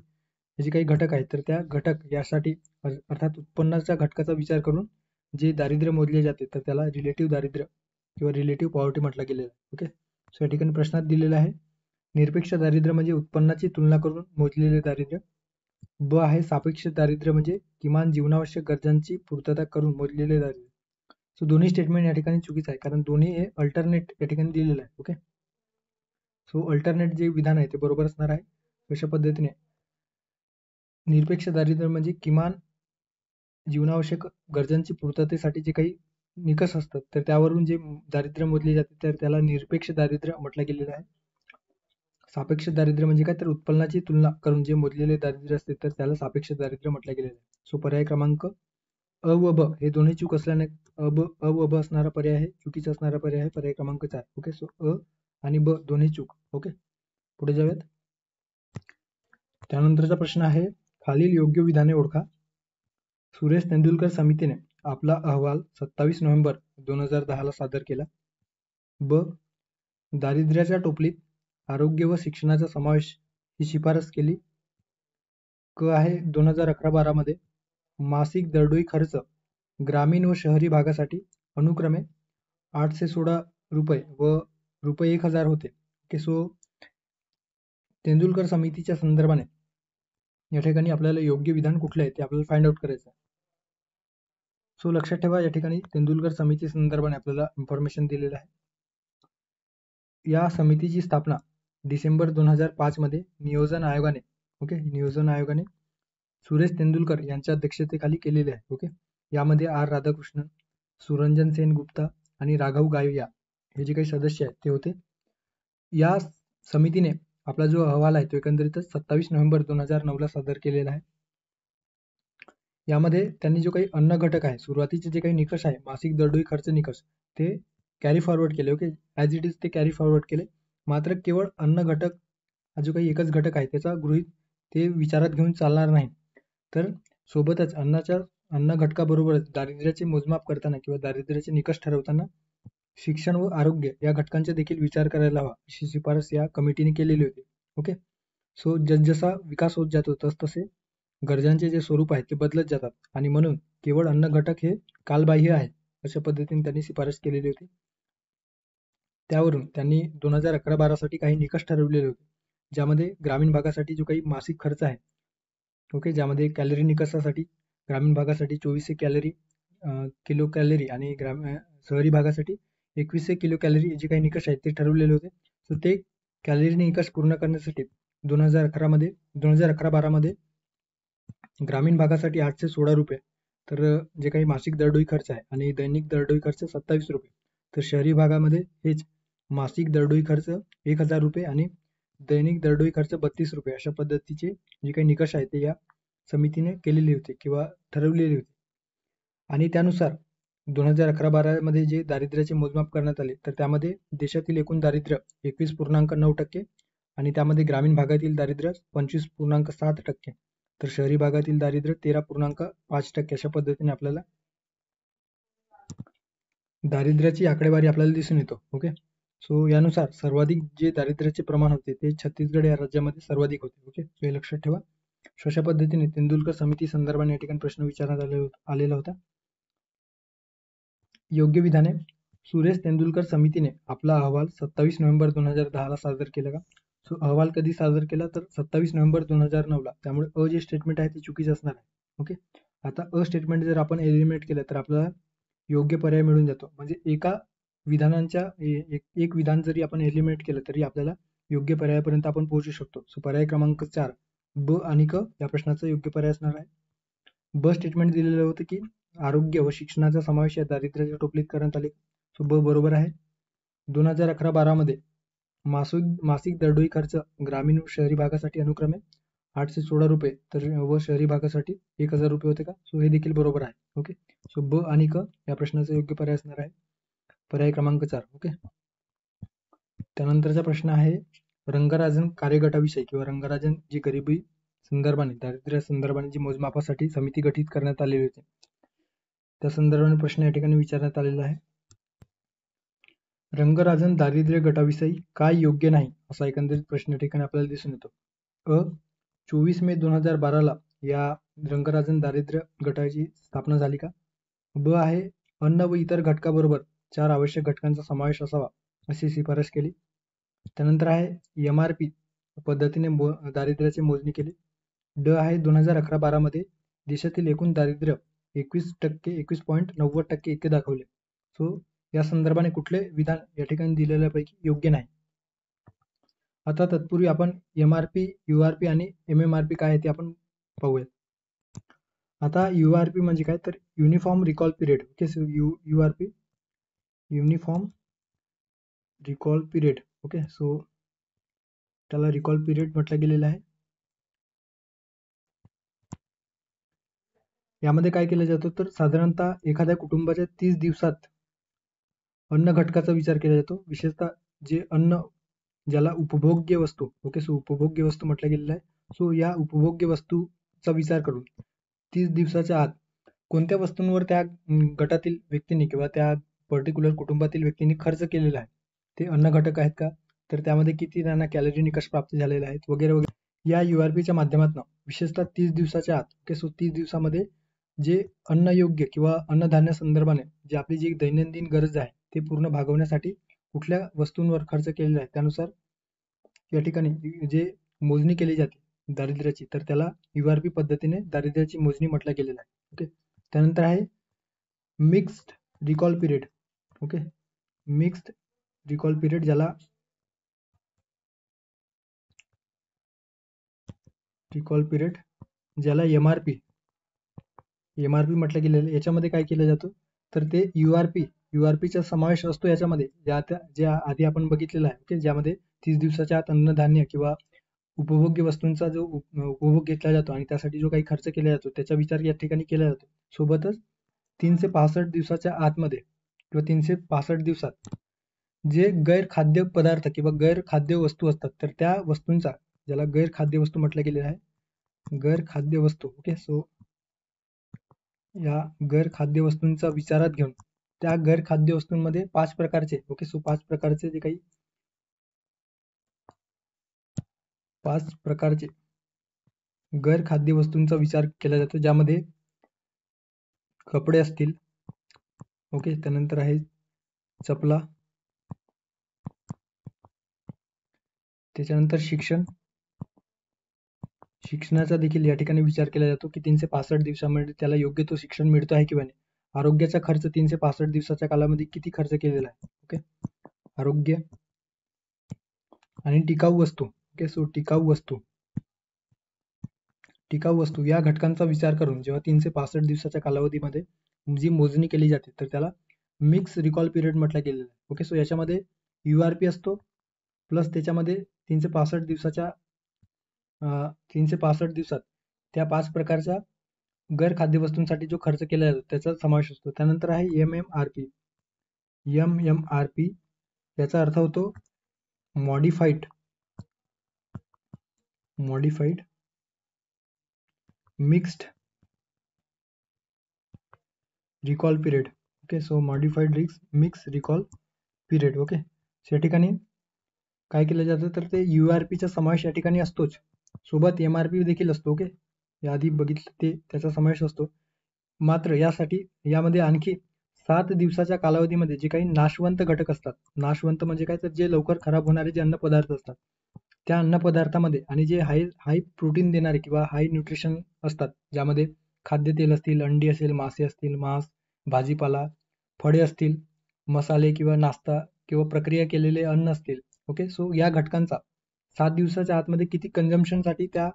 जे काही घटक आहेत तर त्या घटक यासाठी अर्थात उत्पन्नाच्या घटकाचा विचार करून जे दारिद्र्य मोजले जाते तर त्याला रिलेटिव्ह दारिद्र्य किंवा रिलेटिव्ह पॉवर्टी म्हटलं गेलेलं आहे. ओके, सो या ठिकाणी प्रश्नात दिलेलं आहे, निरपेक्ष दारिद्र्य म्हणजे उत्पन्नाची तुलना करून मोजलेले दारिद्र्य. ब आहे, सापेक्ष दारिद्र्य म्हणजे किमान जीवनावश्यक गरजांची पूर्तता करून मोजलेले दारिद्र्य. सो दोन्ही स्टेटमेंट या ठिकाणी चुकीचं आहे, कारण दोन्ही हे अल्टरनेट या ठिकाणी दिलेलं आहे. ओके, सो अल्टरनेट जे विधान आहे ते बरोबर असणार आहे. अशा पद्धतीने निरपेक्ष दारिद्र्य म्हणजे किमान जीवनावश्यक गरजांची पूर्ततेसाठी जे काही निकष असतात तर त्यावरून जे दारिद्र्य मोजले जाते तर त्याला निरपेक्ष दारिद्र्य म्हटलं गेलेलं आहे. सापेक्ष दारिद्र्य म्हणजे काय, तर उत्पन्नाची तुलना करून जे मोजलेले दारिद्र्य असते तर त्याला सापेक्ष दारिद्र्य म्हटलं गेलेलं आहे. सो पर्याय क्रमांक अ व ब हे दोन्ही चूक असल्याने अ व ब असणारा पर्याय आहे चुकीचा असणारा पर्याय आहे पर्याय क्रमांक 4. ओके, सो अ आणि ब दोन्ही चूक. ओके, पुढे जाऊयात. त्यानंतरचा प्रश्न आहे, खालील योग्य विधाने ओळखा. सुरेश तेंडुलकर समितीने आपला अहवाल 27 नोव्हेंबर 2010 ला सादर केला. ब. दारिद्र्याच्या टोपलीत आरोग्य व शिक्षणाचा समावेश ही शिफारस केली. क आहे 2011-12 मध्ये मासिक दरडोई खर्च ग्रामीण व शहरी भागासाठी अनुक्रमे 816 रुपये व रुपये 1000 होते. ओके, सो तेंडुलकर समितीच्या संदर्भाने या ठिकाणी आपल्याला योग्य विधान कुठले आहे ते आपल्याला फाइंड आउट करायचं आहे. सो लक्षात ठेवा, या ठिकाणी तेंडुलकर समिती संदर्भाने आपल्याला इन्फॉर्मेशन दिलेलं आहे. या समितीची स्थापना डिसेंबर 2005 मध्ये नियोजन आयोगाने सुरेश तेंडुलकर यांच्या अध्यक्षतेखाली केलेले आहे. ओके, यामध्ये आर राधाकृष्णन, सुरंजन सेन गुप्ता आणि राघव गायिया हे जे काही सदस्य आहेत ते होते. या समितीने आपला जो अहवाल आहे तो एकंदरीतच 27 नोव्हेंबर 2009 ला सादर केलेला आहे. यामध्ये त्यांनी जो काही अन्न घटक आहे, सुरुवातीचे जे काही निकष आहे मासिक दरडोई खर्च निकष, ते कॅरी फॉरवर्ड केले. ओके, ॲज इट इज ते कॅरी फॉरवर्ड केले. मात्र केवळ अन्न घटक हा जो काही एकच घटक आहे त्याचा गृहीत ते विचारात घेऊन चालणार नाही, तर सोबतच अन्न घटकाबरोबरच दारिद्र्याचे मोजमाप करताना किंवा दारिद्र्याचे निकष ठरवताना शिक्षण व आरोग्य या घटकांचा देखील विचार करायला हवा अशी शिफारस या कमिटीने केलेली होती. ओके, सो जसजसा विकास होत जातो तसतसे गरजांचे जे स्वरूप आहे ते बदलत जातात आणि म्हणून केवळ अन्न घटक हे कालबाह्य आहे अशा पद्धतीने त्यांनी शिफारस केलेली होती. त्यावरून त्यांनी 2011-12 साठी काही निकष ठरवलेले होते, ज्यामध्ये ग्रामीण भागासाठी जो काही मासिक खर्च आहे, ओके, ज्यामध्ये कॅलरी निकषासाठी ग्रामीण भागासाठी 2400 कॅलरी किलो कॅलरी आणि शहरी भागासाठी 2100 किलो कॅलरी जे काही निकष आहेत ते ठरवलेले होते. तर ते कॅलरी निकष पूर्ण करण्यासाठी 2011-12 मध्ये ग्रामीण भागासाठी 816 रुपये तर जे काही मासिक दरडोई खर्च आहे आणि दैनिक दरडोई खर्च 27 रुपये, तर शहरी भागामध्ये हेच मासिक दरडोई खर्च 1000 रुपये आणि दैनिक दरडोई खर्च 32 रुपये अशा पद्धतीचे जे काही निकष आहेत ते या समितीने केलेले होते किंवा ठरवलेले होते. आणि त्यानुसार 2011-12 मध्ये जे दारिद्र्याचे मोजमाप करण्यात आले तर त्यामध्ये देशातील एकूण दारिद्र्य 21.9% आणि त्यामध्ये ग्रामीण भागातील दारिद्र्य 25.7% तर शहरी भागातील दारिद्र्य 13.5% अशा पद्धतीने आपल्याला दारिद्र्याची आकडेवारी आपल्याला दिसून येतो. ओके, सो यानुसार सर्वाधिक जे दारिद्र्याचे प्रमाण होते ते छत्तीसगड या राज्यामध्ये सर्वाधिक होते. ओके, सो हे लक्षात ठेवा. अशा पद्धतीने तेंडुलकर समिती संदर्भाने या ठिकाणी प्रश्न विचारण्यात आलेला होता. योग्य विधाने. सुरेश तेंडुलकर समितीने आपला अहवाल 27 नोव्हेंबर 2010 ला सादर केला का? सो अहवाल कधी सादर केला तर 27 नोव्हेंबर 2009 ला. त्यामुळे अ जे स्टेटमेंट आहे ते चुकीचे असणार आहे. ओके, आता अ स्टेटमेंट जर आपण एलिमिनेट केलं तर आपल्याला योग्य पर्याय मिळून जातो. म्हणजे एका विधानांच्या एक विधान जरी आपण एलिमिनेट केलं तरी आपल्याला योग्य पर्यायापर्यंत आपण पोहोचू शकतो. सो पर्याय क्रमांक 4 ब आणि क या प्रश्नाचा योग्य पर्याय असणार आहे. ब स्टेटमेंट दिलेलं होतं की आरोग्य व शिक्षणाचा समावेश या दारिद्र्याच्या टोपलीत करण्यात आले. सो ब बरोबर आहे. 2011-12 मध्ये मासिक दरडोई खर्च ग्रामीण व शहरी भागासाठी अनुक्रमे 816 रुपये तर व शहरी भागासाठी 1000 रुपये होते का? सो हे देखील बरोबर आहे. ओके, सो ब आणि क या प्रश्नाचा योग्य पर्याय असणार आहे पर्याय क्रमांक 4. ओके, त्यानंतरचा प्रश्न आहे रंगराजन कार्यगटाविषयी किंवा रंगराजन जी गरिबी संदर्भाने दारिद्र्य संदर्भाने जी मोजमापासाठी समिती गठीत करण्यात आलेली होती त्या संदर्भाने प्रश्न या ठिकाणी विचारण्यात आलेला आहे. रंगराजन दारिद्र्य गटाविषयी काय योग्य नाही असा एकंदरीत प्रश्न या ठिकाणी आपल्याला दिसून येतो. अ 24 मे 2012 ला या रंगराजन दारिद्र्य गटाची स्थापना झाली का? ब आहे अन्न व इतर घटकाबरोबर 4 आवश्यक घटकांचा समावेश असावा अशी शिफारस केली. त्यानंतर आहे MRP पद्धतीने दारिद्र्याची मोजणी केली. ड आहे 2011-12 मध्ये देशातील एकूण दारिद्र्य 21.90% इतके दाखवले. सो या संदर्भाने कुठले विधान या ठिकाणी दिलेल्यापैकी योग्य नाही. आता तत्पूर्वी आपण MRP, URP आणि MMRP काय आहे ते आपण पाहूयात. आता URP म्हणजे काय, तर uniform recall period. Okay, so URP uniform recall period. Okay, so त्याला रिकॉल पिरियड म्हटलं गेलेलं आहे. यामध्ये काय केलं जातं, तर साधारणतः एखाद्या कुटुंबाच्या 30 दिवसात अन्न घटकाचा विचार केला जातो. विशेषतः जे अन्न ज्याला उपभोग्य वस्तू, ओके, सो उपभोग्य वस्तू म्हटलं गेलेलं आहे. सो या उपभोग्य वस्तूचा विचार करून 30 दिवसाच्या आत कोणत्या वस्तूंवर त्या गटातील व्यक्तींनी किंवा त्या पर्टिक्युलर कुटुंबातील व्यक्तींनी खर्च केलेला आहे, ते अन्न घटक आहेत का, तर त्यामध्ये किती त्यांना कॅलरी निकष प्राप्त झालेले आहेत वगैरे वगैरे. या URPच्या माध्यमातून विशेषतः 30 दिवसाच्या आत, ओके, सो 30 दिवसामध्ये जे अन्नयोग्य किंवा अन्नधान्य संदर्भाने जे आपली जी दैनंदिन गरज आहे ते पूर्ण भागवण्यासाठी कुठल्या वस्तूंवर खर्च केलेला आहे, त्यानुसार या ठिकाणी जे मोजणी केली जाते दारिद्र्याची, तर त्याला URP पद्धतीने दारिद्र्याची मोजणी म्हटलं गेलेलं आहे. ओके, त्यानंतर आहे mixed recall period. Okay, mixed recall period ज्याला रिकॉल पिरियड ज्याला MRP म्हटलं गेलेलं. याच्यामध्ये काय केलं जातं, तर ते URPचा समावेश असतो याच्यामध्ये, ज्या आधी आपण बघितलेला आहे. ओके, ज्यामध्ये 30 दिवसाच्या आत अन्नधान्य किंवा उपभोग्य वस्तूंचा जो उपभोग घेतला जातो आणि त्यासाठी जो काही खर्च केला जातो त्याचा विचार या ठिकाणी केला जातो. सोबतच 365 दिवसाच्या आतमध्ये किंवा 365 दिवसात जे गैरखाद्य पदार्थ किंवा गैरखाद्य वस्तू असतात, तर त्या वस्तूंचा, ज्याला गैरखाद्य वस्तू म्हटलं गेलेलं आहे, गैरखाद्य वस्तू. ओके, सो या गैरखाद्य वस्तूंचा विचारात घेऊन त्या गैरखाद्य वस्तूंमध्ये 5 प्रकारचे, ओके, सो 5 प्रकारचे जे काही 5 प्रकारचे गैरखाद्य वस्तूंचा विचार केला जातो, ज्यामध्ये कपडे असतील. ओके, त्यानंतर आहे चपला, त्याच्यानंतर शिक्षणाचा देखील या ठिकाणी विचार केला जातो की 365 दिवसामध्ये त्याला योग्य तो शिक्षण मिळतो आहे किंवा नाही. आरोग्याचा खर्च 365 दिवसाच्या कालामध्ये किती खर्च केलेला आहे. ओके, आरोग्य आणि टिकाऊ वस्तू. ओके, सो टिकाऊ वस्तू या घटकांचा विचार करून जेव्हा 365 दिवसाच्या कालावधीमध्ये जी मोजणी केली जाते, तर त्याला मिक्स रिकॉल पिरियड म्हटलं गेलेलं आहे. ओके, सो याच्यामध्ये URP असतो प्लस त्याच्यामध्ये 365 दिवसात त्या 5 प्रकारच्या गैरखाद्य वस्तूंसाठी जो खर्च केला जातो त्याचा समावेश असतो. त्यानंतर आहे MMRP. याचा अर्थ होतो modified mixed recall period. Okay, so modified mix recall period. Okay, या ठिकाणी काय केलं जातं, तर ते URPचा समावेश या ठिकाणी असतोच, सोबत MRP देखील असतो. ओके, याआधी बघितलं ते त्याचा समावेश असतो. मात्र यामध्ये आणखी 7 दिवसाच्या कालावधीमध्ये जे काही नाशवंत घटक असतात, नाशवंत म्हणजे काय, तर जे लवकर खराब होणारे जे अन्न पदार्थ असतात, त्या अन्न पदार्थामध्ये आणि जे हाय प्रोटीन देणारे किंवा हाय न्यूट्रिशन असतात, ज्यामध्ये खाद्यतेल असतील, अंडी असेल, मासे असतील, मांस, भाजीपाला, फळे असतील, मसाले किंवा नाश्ता किंवा प्रक्रिया केलेले अन्न असतील. ओके, सो या घटकांचा 7 दिवसाच्या आतमध्ये किती कंझम्पशनसाठी त्या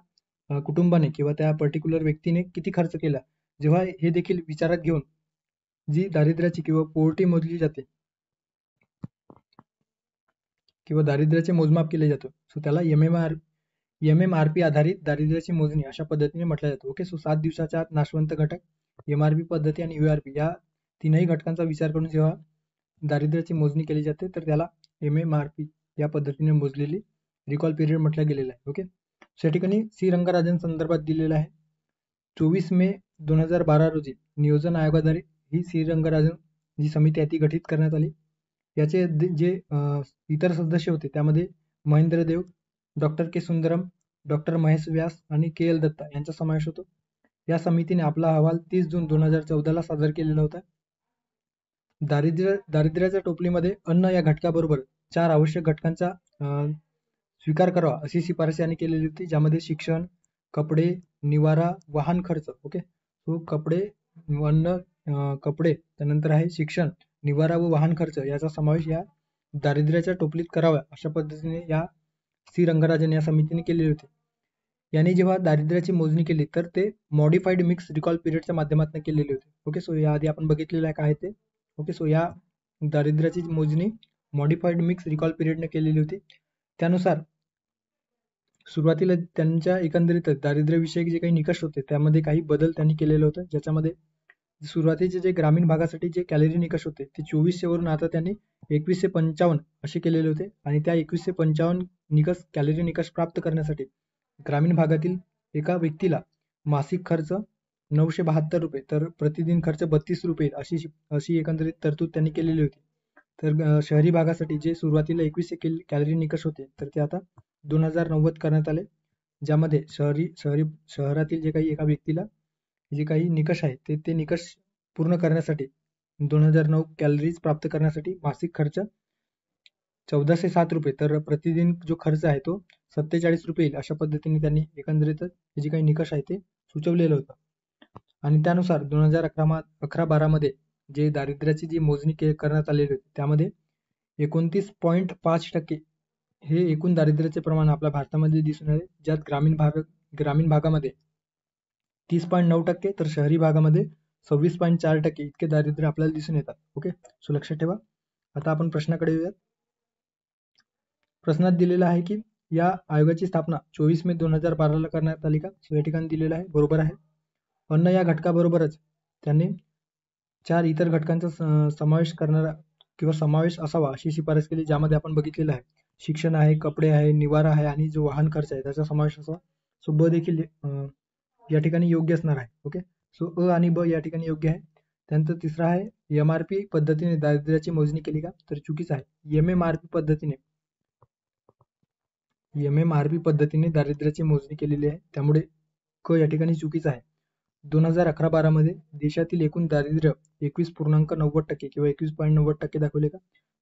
कुटुंबाने किंवा त्या पर्टिक्युलर व्यक्तीने किती खर्च केला, जेव्हा हे देखील विचारात घेऊन जी दारिद्र्याची किंवा पोवर्टी मोजली जाते किंवा दारिद्र्याचे मोजमाप केले जातो, सो त्याला MMRP आधारित दारिद्र्याची मोजणी अशा पद्धतीने म्हटलं जातं. ओके, सो 7 दिवसाच्या आत नाशवंत घटक, MRP पद्धती आणि URP या तीनही घटकांचा विचार करून जेव्हा दारिद्र्याची मोजणी केली जाते, तर त्याला MMRP या पद्धतीने मोजलेली रिकॉल पिरियड म्हटलं गेलेलं आहे. ओके, सो या ठिकाणी सी रंगराजन संदर्भात दिलेलं आहे. 24 मे 2012 रोजी नियोजन आयोगाद्वारे ही सी रंगराजन जी समिती आहे ती गठीत करण्यात आली. याचे जे इतर सदस्य होते त्यामध्ये महेंद्र देव, डॉक्टर के सुंदरम, डॉक्टर महेश व्यास आणि KL दत्ता यांचा समावेश होतो. या समितीने आपला अहवाल 30 जून 2014 सादर केलेला होता. दारिद्र्याच्या टोपलीमध्ये अन्न या घटकाबरोबर 4 आवश्यक घटकांचा स्वीकार करावा अशी शिफारस यांनी केलेली होती, ज्यामध्ये शिक्षण, कपडे, निवारा, वाहन खर्च. ओके, सो कपडे, त्यानंतर आहे शिक्षण निवारा व वाहन खर्च याचा समावेश या दारिद्र्याच्या टोपलीत करावा अशा पद्धतीने या सी रंगराजन या समितीने केलेले होते. यांनी जेव्हा दारिद्र्याची मोजणी केली तर ते मॉडिफाईड मिक्स रिकॉल पिरियडच्या माध्यमातून केलेले होते. ओके, सो याआधी आपण बघितलेलं आहे काय ते. ओके, सो या दारिद्र्याची मोजणी मॉडिफाईड मिक्स रिकॉल पिरियडने केलेली होती. त्यानुसार सुरुवातीला त्यांच्या एकंदरीतच दारिद्र्यविषयक जे काही निकष होते त्यामध्ये काही बदल त्यांनी केलेलं होतं, ज्याच्यामध्ये सुरुवातीचे जे ग्रामीण भागासाठी जे कॅलरी निकष होते ते 2400 वरून आता त्यांनी 2155 असे केलेले होते. आणि त्या 2155 निकष कॅलरी निकष प्राप्त करण्यासाठी ग्रामीण भागातील एका व्यक्तीला मासिक खर्च 972 रुपये तर प्रतिदिन खर्च 32 रुपये अशी एकंदरीत तरतूद त्यांनी केलेली होती. तर शहरी भागासाठी जे सुरुवातीला 2100 कॅलरी निकष होते तर ते आता 2090 करण्यात आले, ज्यामध्ये शहरातील जे काही एका व्यक्तीला जे काही निकष आहे ते निकष पूर्ण करण्यासाठी 2009 कॅलरीज प्राप्त करण्यासाठी मासिक खर्च 1407 रुपये तर प्रतिदिन जो खर्च आहे तो 47 रुपये येईल अशा पद्धतीने त्यांनी एकंदरीतच जे काही निकष आहे ते सुचवलेलं होतं. आणि त्यानुसार 2011-12 मध्ये जे दारिद्र्याची जी मोजणी करण्यात आलेली होती त्यामध्ये 29.5% हे एकूण दारिद्र्याचे प्रमाण आपल्या भारतामध्ये दिसून आले, ज्यात ग्रामीण भागामध्ये 30.9% तर शहरी भागामध्ये 26.4% इतके दारिद्र्य आपल्याला दिसून येतात. ओके, सो लक्षात ठेवा. आता आपण प्रश्नाकडे येऊयात. प्रश्नात दिलेला आहे की या आयोगाची स्थापना 24 मे 2012 करण्यात आली का? सो या ठिकाणी दिलेलं आहे, बरोबर आहे. अन्न या घटकाबरोबरच त्यांनी 4 इतर घटकांचा समावेश करणारा किंवा समावेश असावा अशी शिफारस केली, ज्यामध्ये आपण बघितलेलं आहे शिक्षण आहे, कपडे आहे, निवारा आहे आणि जो वाहन खर्च आहे त्याचा समावेश असावा. सो ब देखील या ठिकाणी योग्य असणार आहे. ओके, सो अ आणि ब या ठिकाणी योग्य आहे. त्यानंतर तिसरा आहे MRP पद्धतीने दारिद्र्याची मोजणी केली का? तर चुकीचं आहे. MMRP पद्धतीने दारिद्र्याची मोजणी केलेली आहे, त्यामुळे क या ठिकाणी चुकीचं आहे. 2011-12 मध्ये देशातील एकूण दारिद्र्य 21.90% किंवा 21.90% दाखवले का?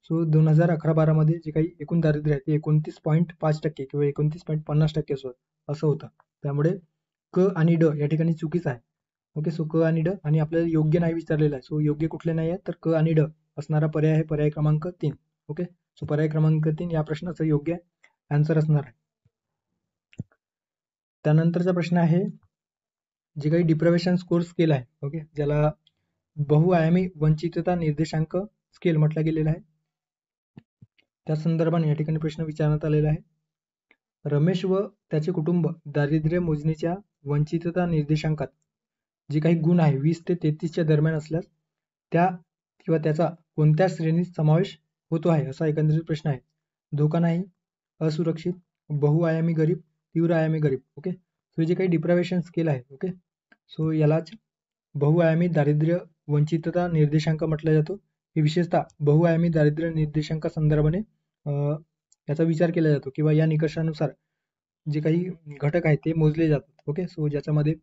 सो 2011-12 मध्ये जे काही एकूण दारिद्र्य आहे ते 29.5% किंवा 29.50% असं होतं, त्यामुळे क आणि ड या ठिकाणी चुकीचं आहे. ओके, सो क आणि ड आणि आपल्याला योग्य नाही विचारलेलं आहे. सो योग्य कुठले नाही आहे तर क आणि ड असणारा पर्याय आहे पर्याय क्रमांक 3. ओके, सो पर्याय क्रमांक 3 या प्रश्नाचं योग्य आन्सर असणार आहे. त्यानंतरचा प्रश्न आहे जे काही डिप्रायव्हेशन स्कोर स्केल आहे, ओके, ज्याला बहुआयामी वंचितता निर्देशांक स्केल म्हटलं गेलेलं आहे, त्या संदर्भाने या ठिकाणी प्रश्न विचारण्यात आलेला आहे. रमेश व त्याचे कुटुंब दारिद्र्य मोजणीच्या वंचितता निर्देशांकात जे काही गुण आहे 20 ते 33च्या दरम्यान असल्यास त्या किंवा त्याचा कोणत्या श्रेणीत समावेश होतो आहे असा एकंदरीत प्रश्न आहे. धोका नाही, असुरक्षित, बहुआयामी गरीब, तीव्र आयामी गरीब. ओके, सो जे काही डिप्रायव्हेशन स्केल आहे, ओके, सो यालाच बहुआयामी दारिद्र्य वंचितता निर्देशांक म्हटलं जातो. हे विशेषतः बहुआयामी दारिद्र्य निर्देशांका संदर्भाने याचा विचार केला जातो किंवा या निकषानुसार जे काही घटक आहेत ते मोजले जातात. ओके, सो ज्याच्यामध्ये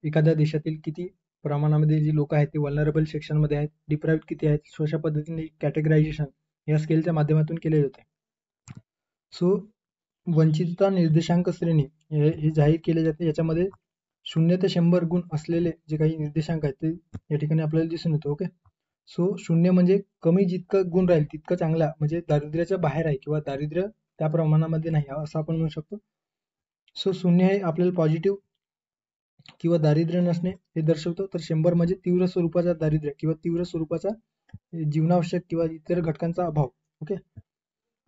एखाद्या देशातील किती प्रमाणामध्ये जी लोक आहेत ते वल्नरेबल सेक्शनमध्ये आहेत, डिप्राइव्ड किती आहेत, सो अशा पद्धतीने कॅटेगरायझेशन या स्केलच्या माध्यमातून केले जाते. सो वंचितता निर्देशांक श्रेणी हे जाहीर केले जाते, याच्यामध्ये 0 ते 100 गुण असलेले जे काही निर्देशांक आहेत ते या ठिकाणी आपल्याला दिसून येतो. ओके, सो 0 म्हणजे कमी जितकं गुण राहील तितकं चांगला, म्हणजे दारिद्र्याच्या बाहेर आहे किंवा दारिद्र्य त्या प्रमाणामध्ये नाही असं आपण म्हणू शकतो. सो 0 हे आपल्याला पॉझिटिव्ह किंवा दारिद्र्य नसणे हे दर्शवतो, तर 100 म्हणजे तीव्र स्वरूपाचा दारिद्र्य किंवा तीव्र स्वरूपाचा जीवनावश्यक किंवा इतर घटकांचा अभाव. ओके,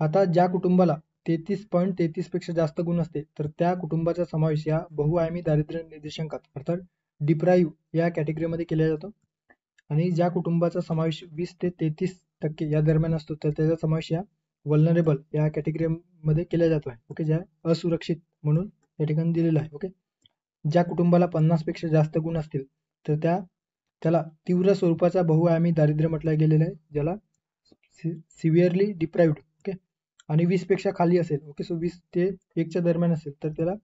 आता ज्या कुटुंबाला 33.33 पेक्षा जास्त गुण असते तर त्या कुटुंबाचा समावेश या बहुआयामी दारिद्र्य निर्देशांकात अर्थात डिप्राइव्ह या कॅटेगरीमध्ये केला जातो. आणि ज्या कुटुंबाचा समावेश 20 ते 33% या दरम्यान असतो तर त्याचा समावेश या वल्नरेबल या कॅटेगरीमध्ये केला जातो आहे. ओके, ज्या असुरक्षित म्हणून या ठिकाणी दिलेलं आहे. ओके, ज्या कुटुंबाला 50 पेक्षा जास्त गुण असतील तर त्याला तीव्र स्वरूपाचा बहुआयामी दारिद्र्य म्हटलं गेलेलं आहे, ज्याला सिव्हिअरली डिप्राइव्ड. ओके, आणि 20 पेक्षा खाली असेल, ओके, सो 20 ते 1च्या दरम्यान असेल तर त्याला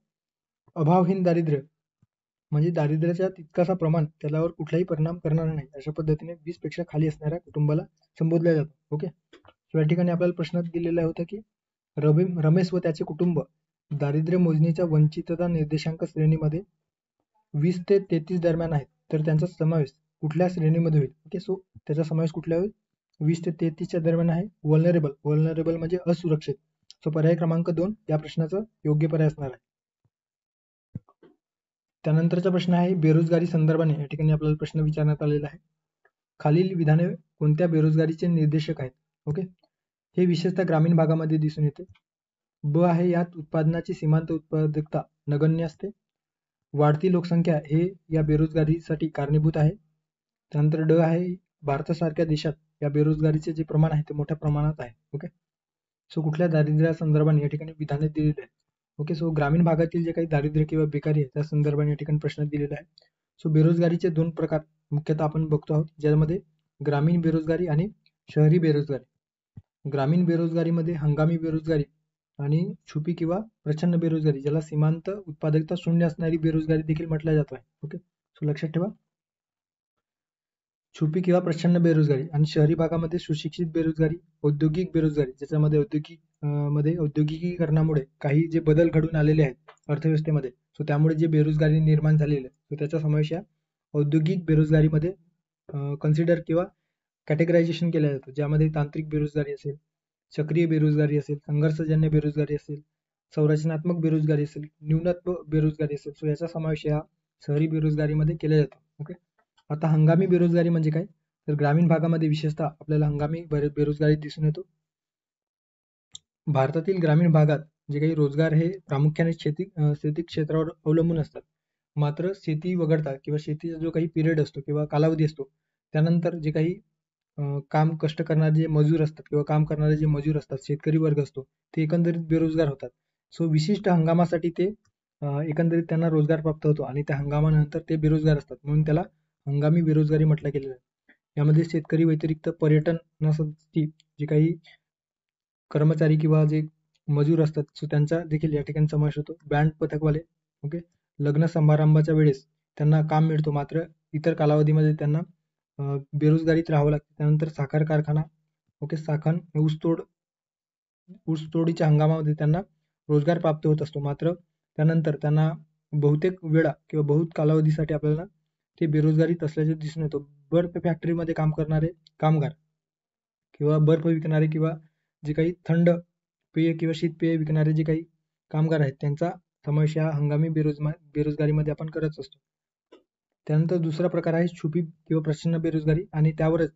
अभावहीन दारिद्र्य, म्हणजे दारिद्र्याच्या तितकासा प्रमाण त्याच्यावर कुठलाही परिणाम करणार नाही अशा पद्धतीने 20 पेक्षा खाली असणाऱ्या कुटुंबाला संबोधलं जातं. ओके, सो या ठिकाणी आपल्याला प्रश्नात दिलेला होता की रमेश व त्याचे कुटुंब दारिद्र्य मोजणीच्या वंचितता निर्देशांक श्रेणीमध्ये 20 ते 33 दरम्यान आहेत तर त्यांचा समावेश कुठल्या श्रेणीमध्ये होईल? ओके, सो त्याचा समावेश कुठल्या होईल 20 ते 33च्या दरम्यान आहे. वल्नरेबल म्हणजे असुरक्षित. सो पर्याय क्रमांक 2 या प्रश्नाचं योग्य पर्याय असणार आहे. त्यानंतरचा प्रश्न आहे बेरोजगारी संदर्भाने. या ठिकाणी आपल्याला प्रश्न विचारण्यात आलेला आहे. खालील विधाने कोणत्या बेरोजगारीचे निर्देशक आहेत? ओके, हे विशेषतः ग्रामीण भागामध्ये दिसून येते. ब आहे, यात उत्पादनाची सीमांत उत्पादकता नगण्य असते. वाढती लोकसंख्या हे या बेरोजगारीसाठी कारणीभूत आहे. त्यानंतर ड आहे, भारतासारख्या देशात या बेरोजगारीचे जे प्रमाण आहे ते मोठ्या प्रमाणात आहे. ओके, सो कुठल्या दारिद्र्यासंदर्भाने या ठिकाणी विधाने दिलेली आहेत. ओके, सो ग्रामीण भागातील जे काही दारिद्र्य किंवा बेकारी आहे त्या संदर्भाने या ठिकाणी प्रश्न दिलेला आहे. सो बेरोजगारीचे 2 प्रकार मुख्यतः आपण बघतो आहोत, ज्यामध्ये ग्रामीण बेरोजगारी आणि शहरी बेरोजगारी. ग्रामीण बेरोजगारीमध्ये हंगामी बेरोजगारी आणि छुपी किंवा प्रचंड बेरोजगारी, ज्याला सीमांत उत्पादकता शून्य असणारी बेरोजगारी देखील म्हटलं जात आहे. ओके, सो लक्षात ठेवा. छुपी किंवा प्रचंड बेरोजगारी. आणि शहरी भागामध्ये सुशिक्षित बेरोजगारी, औद्योगिक बेरोजगारी, ज्याच्यामध्ये औद्योगिकीकरणामुळे काही जे बदल घडून आलेले आहेत अर्थव्यवस्थेमध्ये, सो त्यामुळे जे बेरोजगारी निर्माण झालेली आहे, सो त्याचा समावेश या औद्योगिक बेरोजगारीमध्ये कन्सिडर किंवा कॅटेगरायझेशन केलं जातं, ज्यामध्ये तांत्रिक बेरोजगारी असेल, सक्रिय बेरोजगारी असेल, संघर्षजन्य बेरोजगारी असेल, संरचनात्मक बेरोजगारी असेल, न्यूनत्व बेरोजगारी असेल, सो याचा समावेश या शहरी बेरोजगारीमध्ये केला जातो. ओके, आता हंगामी बेरोजगारी म्हणजे काय? तर ग्रामीण भागामध्ये विशेषतः आपल्याला हंगामी बेरोजगारी दिसून येतो. भारतातील ग्रामीण भागात जे काही रोजगार हे प्रामुख्याने शेती क्षेत्रावर अवलंबून असतात. मात्र शेती वगळता किंवा शेतीचा जो काही पिरियड असतो किंवा कालावधी असतो, त्यानंतर जे काही कष्ट करणारे जे मजूर असतात किंवा काम करणारे जे मजूर असतात, शेतकरी वर्ग असतो, ते एकंदरीत बेरोजगार होतात. सो विशिष्ट हंगामासाठी ते एकंदरीत त्यांना रोजगार प्राप्त होतो आणि त्या हंगामानंतर ते बेरोजगार असतात, म्हणून त्याला हंगामी बेरोजगारी म्हटलं गेलेलं आहे. यामध्ये शेतकरी व्यतिरिक्त पर्यटनासाठी जे काही कर्मचारी किंवा जे मजूर असतात, सो त्यांचा देखील या ठिकाणी समावेश होतो. बँड पथकवाले, ओके, लग्न समारंभाच्या वेळेस त्यांना काम मिळतो, मात्र इतर कालावधीमध्ये त्यांना बेरोजगारीत राहावं लागतं. त्यानंतर साखर कारखाना, ओके, ऊसतोडीच्या हंगामामध्ये त्यांना रोजगार प्राप्त होत असतो, मात्र त्यानंतर त्यांना बहुतेक वेळा किंवा बहुत कालावधीसाठी आपल्याला ते बेरोजगारीत असल्याचे दिसून येतो. बर्फ फॅक्टरीमध्ये काम करणारे कामगार किंवा बर्फ विकणारे किंवा जे काही थंड पेय किंवा शीतपेय विकणारे जे काही कामगार आहेत, त्यांचा समावेश या हंगामी बेरोजगारीमध्ये आपण करत असतो. त्यानंतर दुसरा प्रकार आहे छुपी किंवा प्रचंड बेरोजगारी, आणि त्यावरच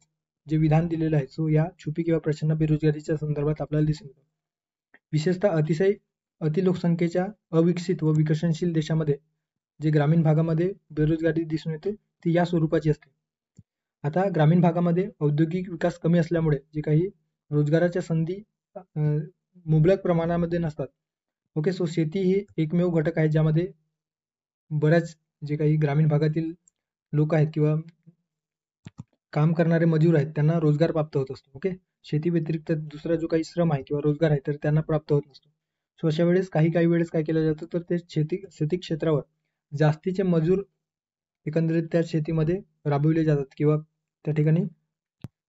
जे विधान दिलेलं आहे, सो या छुपी किंवा प्रचंड बेरोजगारीच्या संदर्भात आपल्याला दिसून येतं. विशेषतः अतिलोकसंख्येच्या अविकसित व विकसनशील देशामध्ये जे ग्रामीण भागामध्ये बेरोजगारी दिसून येते, ती या स्वरूपाची असते. आता ग्रामीण भागामध्ये औद्योगिक विकास कमी असल्यामुळे जे काही रोजगाराच्या संधी मुबलक प्रमाणामध्ये नसतात. ओके, सो शेती ही एकमेव घटक आहे ज्यामध्ये बऱ्याच जे काही ग्रामीण भागातील लोक आहेत किंवा काम करणारे मजूर आहेत त्यांना रोजगार प्राप्त होत असतो. ओके, शेती व्यतिरिक्त दुसरा जो काही श्रम आहे किंवा रोजगार आहे तर त्यांना प्राप्त होत नसतो. सो अशा वेळेस काही वेळेस काय केलं जातं, तर ते शेती क्षेत्रावर जास्तीचे मजूर एकंदरीत त्या शेतीमध्ये राबविले जातात किंवा त्या ठिकाणी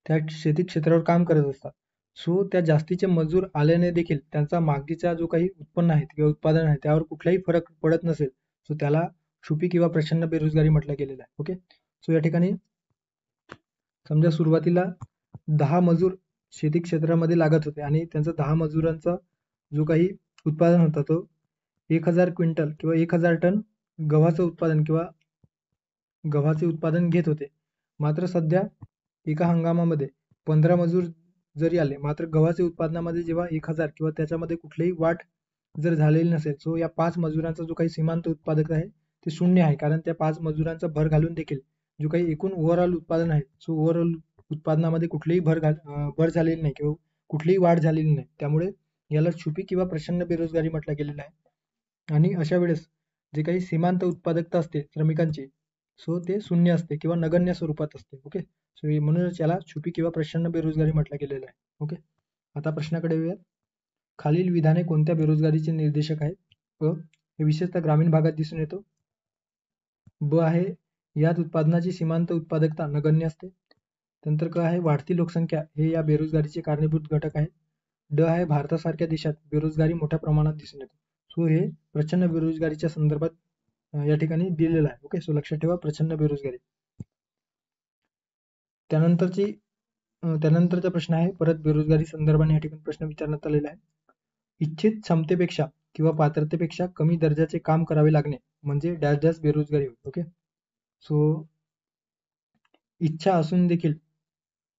त्या शेती क्षेत्रावर काम करत असतात. सो त्या जास्तीचे मजूर आल्याने देखील त्यांचा मागीचा जो काही उत्पन्न आहे किंवा उत्पादन आहे त्यावर कुठलाही फरक पडत नसेल, सो त्याला छुपी किंवा प्रचंड बेरोजगारी म्हटलं गेलेलं आहे. ओके, सो या ठिकाणी समजा सुरुवातीला 10 मजूर शेती क्षेत्रामध्ये लागत होते आणि त्यांचा 10 मजुरांचा जो काही उत्पादन होता तो 1000 क्विंटल किंवा 1000 टन गव्हाचं उत्पादन घेत होते. मात्र सध्या एका हंगामामध्ये 15 मजूर जरी आले, मात्र गव्हाच्या उत्पादनामध्ये जेव्हा 1000 किंवा त्याच्यामध्ये कुठलीही वाढ जर झालेली नसेल, सो या 5 मजुरांचा जो काही सीमांत उत्पादक आहे ते शून्य आहे, कारण त्या 5 मजुरांचा भर घालून देखील जो काही एकूण ओव्हरऑल उत्पादन आहे, सो ओव्हरऑल उत्पादनामध्ये कुठलीही भर झालेली नाही किंवा कुठलीही वाढ झालेली नाही. त्यामुळे याला छुपी किंवा प्रचंड बेरोजगारी म्हटलं गेलेलं आहे. आणि अशा वेळेस जे काही सीमांत उत्पादकता असते श्रमिकांची, सो ते शून्य असते किंवा नगण्य स्वरूपात असते. ओके, सो म्हणूनच याला छुपी किंवा प्रचंड बेरोजगारी म्हटलं गेलेलं आहे. ओके, आता प्रश्नाकडे येऊया. खालील विधाने कोणत्या बेरोजगारीचे निर्देशक आहेत? हे विशेषतः ग्रामीण भागात दिसून येतो. ब आहे, यात उत्पादनाची सीमांत उत्पादकता नगण्य असते. त्यानंतर क आहे, वाढती लोकसंख्या हे या बेरोजगारीचे कारणीभूत घटक आहे. ड आहे, भारतासारख्या देशात बेरोजगारी मोठ्या प्रमाणात दिसून येते. सो हे प्रचंड बेरोजगारीच्या संदर्भात या ठिकाणी दिलेलं आहे. ओके, सो लक्षात ठेवा प्रचंड बेरोजगारी. त्यानंतरची त्यानंतरचा प्रश्न आहे परत बेरोजगारी संदर्भाने या ठिकाणी प्रश्न विचारण्यात आलेला आहे. इच्छित क्षमतेपेक्षा किंवा पात्रतेपेक्षा कमी दर्जाचे काम करावे लागणे म्हणजे डॅश डॅश बेरोजगारी होय. ओके, सो इच्छा असून देखील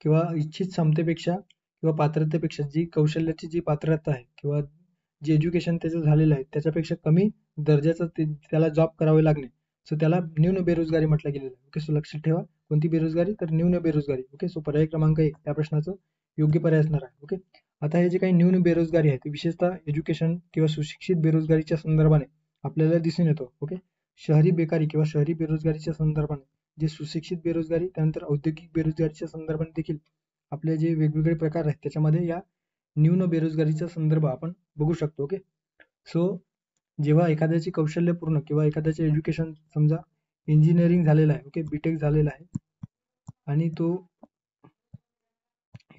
किंवा इच्छित क्षमतेपेक्षा किंवा पात्रतेपेक्षा जी कौशल्याची जी पात्रता आहे किंवा जे एज्युकेशन त्याचं झालेलं आहे त्याच्यापेक्षा कमी दर्जाचं त्याला जॉब करावे लागणे, सो त्याला न्यून बेरोजगारी म्हटलं गेलेलं आहे. ओके, सो लक्षात ठेवा कोणती बेरोजगारी, तर न्यून बेरोजगारी. ओके, सो पर्याय क्रमांक 1 या प्रश्नाचं योग्य पर्याय असणार आहे. ओके, आता हे जे काही न्यून बेरोजगारी आहे ते विशेषतः एज्युकेशन किंवा सुशिक्षित बेरोजगारीच्या संदर्भाने आपल्याला दिसून येतो. ओके, शहरी बेकारी किंवा शहरी बेरोजगारीच्या संदर्भाने जे सुशिक्षित बेरोजगारी, त्यानंतर औद्योगिक बेरोजगारीच्या संदर्भाने देखील आपले जे वेगवेगळे प्रकार आहेत त्याच्यामध्ये या न्यून बेरोजगारीचा संदर्भ आपण बघू शकतो. ओके, सो जेव्हा एखाद्याची कौशल्यपूर्ण किंवा एखाद्याचे एज्युकेशन समजा इंजिनिअरिंग झालेलं आहे, ओके, बीटेक झालेला आहे आणि तो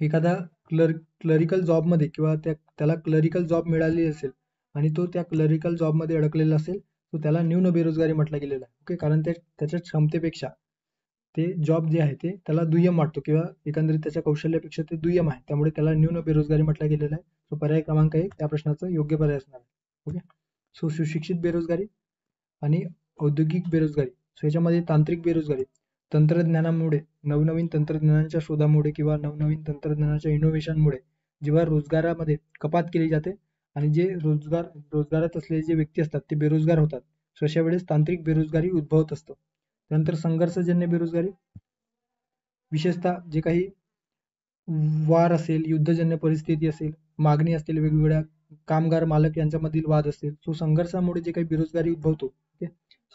एखादा क्लरिकल जॉबमध्ये किंवा त्याला क्लरिकल जॉब मिळाली असेल आणि तो त्या क्लरिकल जॉबमध्ये अडकलेला असेल, तर त्याला न्यून बेरोजगारी म्हटलं गेलेलं आहे. ओके, कारण त्याच्या क्षमतेपेक्षा ते जॉब जे आहे ते त्याला दुय्यम वाटतो किंवा एकंदरीत त्याच्या कौशल्यापेक्षा ते दुय्यम आहे, त्यामुळे त्याला न्यून बेरोजगारी म्हटलं गेलेलं आहे. सो पर्याय क्रमांक 1 त्या प्रश्नाचं योग्य पर्याय असणार आहे. ओके, सो सुशिक्षित बेरोजगारी आणि औद्योगिक बेरोजगारी, सो याच्यामध्ये तांत्रिक बेरोजगारी तंत्रज्ञानामुळे, नवनवीन तंत्रज्ञानाच्या शोधामुळे किंवा नवनवीन तंत्रज्ञानाच्या इनोव्हेशनमुळे जेव्हा रोजगारामध्ये कपात केली जाते आणि जे रोजगारात असलेले जे व्यक्ती असतात ते बेरोजगार होतात, सो अशा वेळेस तांत्रिक बेरोजगारी उद्भवत असतो. त्यानंतर संघर्षजन्य बेरोजगारी, विशेषतः जे काही वार असेल, युद्धजन्य परिस्थिती असेल, मागणी असतील वेगवेगळ्या कामगार मालक यांच्यामधील वाद असतील, सो संघर्षामुळे जे काही बेरोजगारी उद्भवतो, ओके,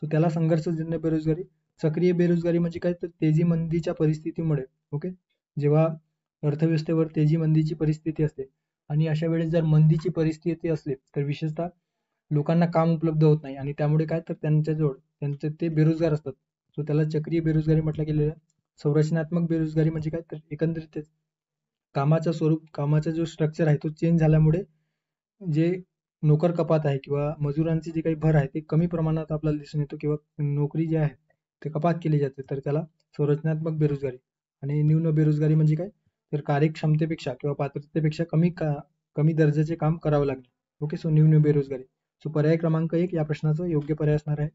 सो त्याला संघर्षजन्य बेरोजगारी. सक्रिय बेरोजगारी म्हणजे काय, तर तेजी मंदीच्या परिस्थितीमुळे, ओके, जेव्हा अर्थव्यवस्थेवर तेजी मंदीची परिस्थिती असते आणि अशा वेळेस जर मंदीची परिस्थिती असली तर विशेषतः लोकांना काम उपलब्ध होत नाही आणि त्यामुळे काय, तर त्यांचे ते बेरोजगार असतात, सो त्याला चक्रीय बेरोजगारी म्हटलं गेलेलं आहे. संरचनात्मक बेरोजगारी म्हणजे काय, तर एकंदरीत कामाचा जो स्ट्रक्चर आहे तो चेंज झाल्यामुळे जे नोकर कपात आहे किंवा मजुरांची जी काही भर आहे ते कमी प्रमाणात आपल्याला दिसून येतो किंवा नोकरी जी आहे ते कपात केली जाते, तर त्याला संरचनात्मक बेरोजगारी. आणि न्यून बेरोजगारी म्हणजे काय, तर कार्यक्षमतेपेक्षा किंवा पात्रतेपेक्षा कमी दर्जाचे काम करावं लागणे. ओके, सो न्यून बेरोजगारी. सो पर्याय क्रमांक 1 या प्रश्नाचं योग्य पर्याय असणार आहे.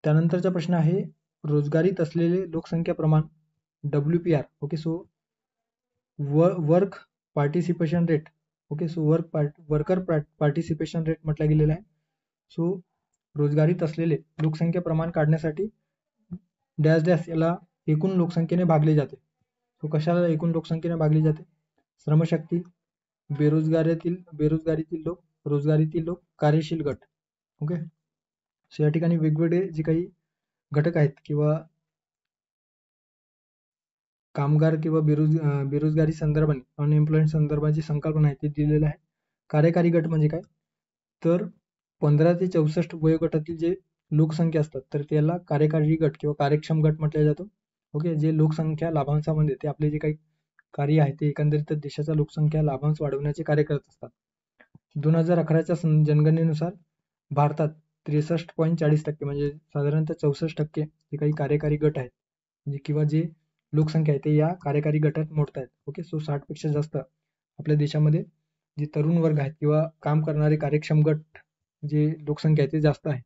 त्यानंतरचा प्रश्न आहे रोजगारीत असलेले लोकसंख्या प्रमाण WPR. Okay, so work participation rate. Okay, so worker participation rate म्हटलं गेलेलं आहे. सो रोजगारीत असलेले लोकसंख्या प्रमाण काढण्यासाठी डॅश डॅश याला एकूण लोकसंख्येने भागले जाते. सो कशाला एकूण लोकसंख्येने भागली जाते, श्रमशक्ती, बेरोजगारीतील लोक, रोजगारीतील लोक, कार्यशील गट. ओके, सो या ठिकाणी वेगवेगळे जे काही घटक आहेत किंवा कामगार किंवा बेरोजगारी संदर्भाने, अनएम्प्लॉयमेंट संदर्भाची संकल्पना आहे ते दिलेलं आहे. कार्यकारी गट म्हणजे काय, तर 15 ते 64 वयोगटातील जे लोकसंख्या असतात तर त्याला कार्यकारी गट किंवा कार्यक्षम गट म्हटलं जातो. ओके, जे लोकसंख्या लाभांशामध्ये ते आपले जे काही कार्य आहे ते एकंदरीत देशाचा लोकसंख्या लाभांश वाढवण्याचे कार्य करत असतात. 2011च्या जनगणनेनुसार भारतात 63.40% म्हणजे साधारणतः 64% जे काही कार्यकारी गट आहेत किंवा जे लोकसंख्या आहे ते या कार्यकारी गटात मोडत आहेत. ओके, सो 60 पेक्षा जास्त आपल्या देशामध्ये जे तरुण वर्ग आहेत किंवा काम करणारे कार्यक्षम गट जे लोकसंख्या आहे ते जास्त आहे.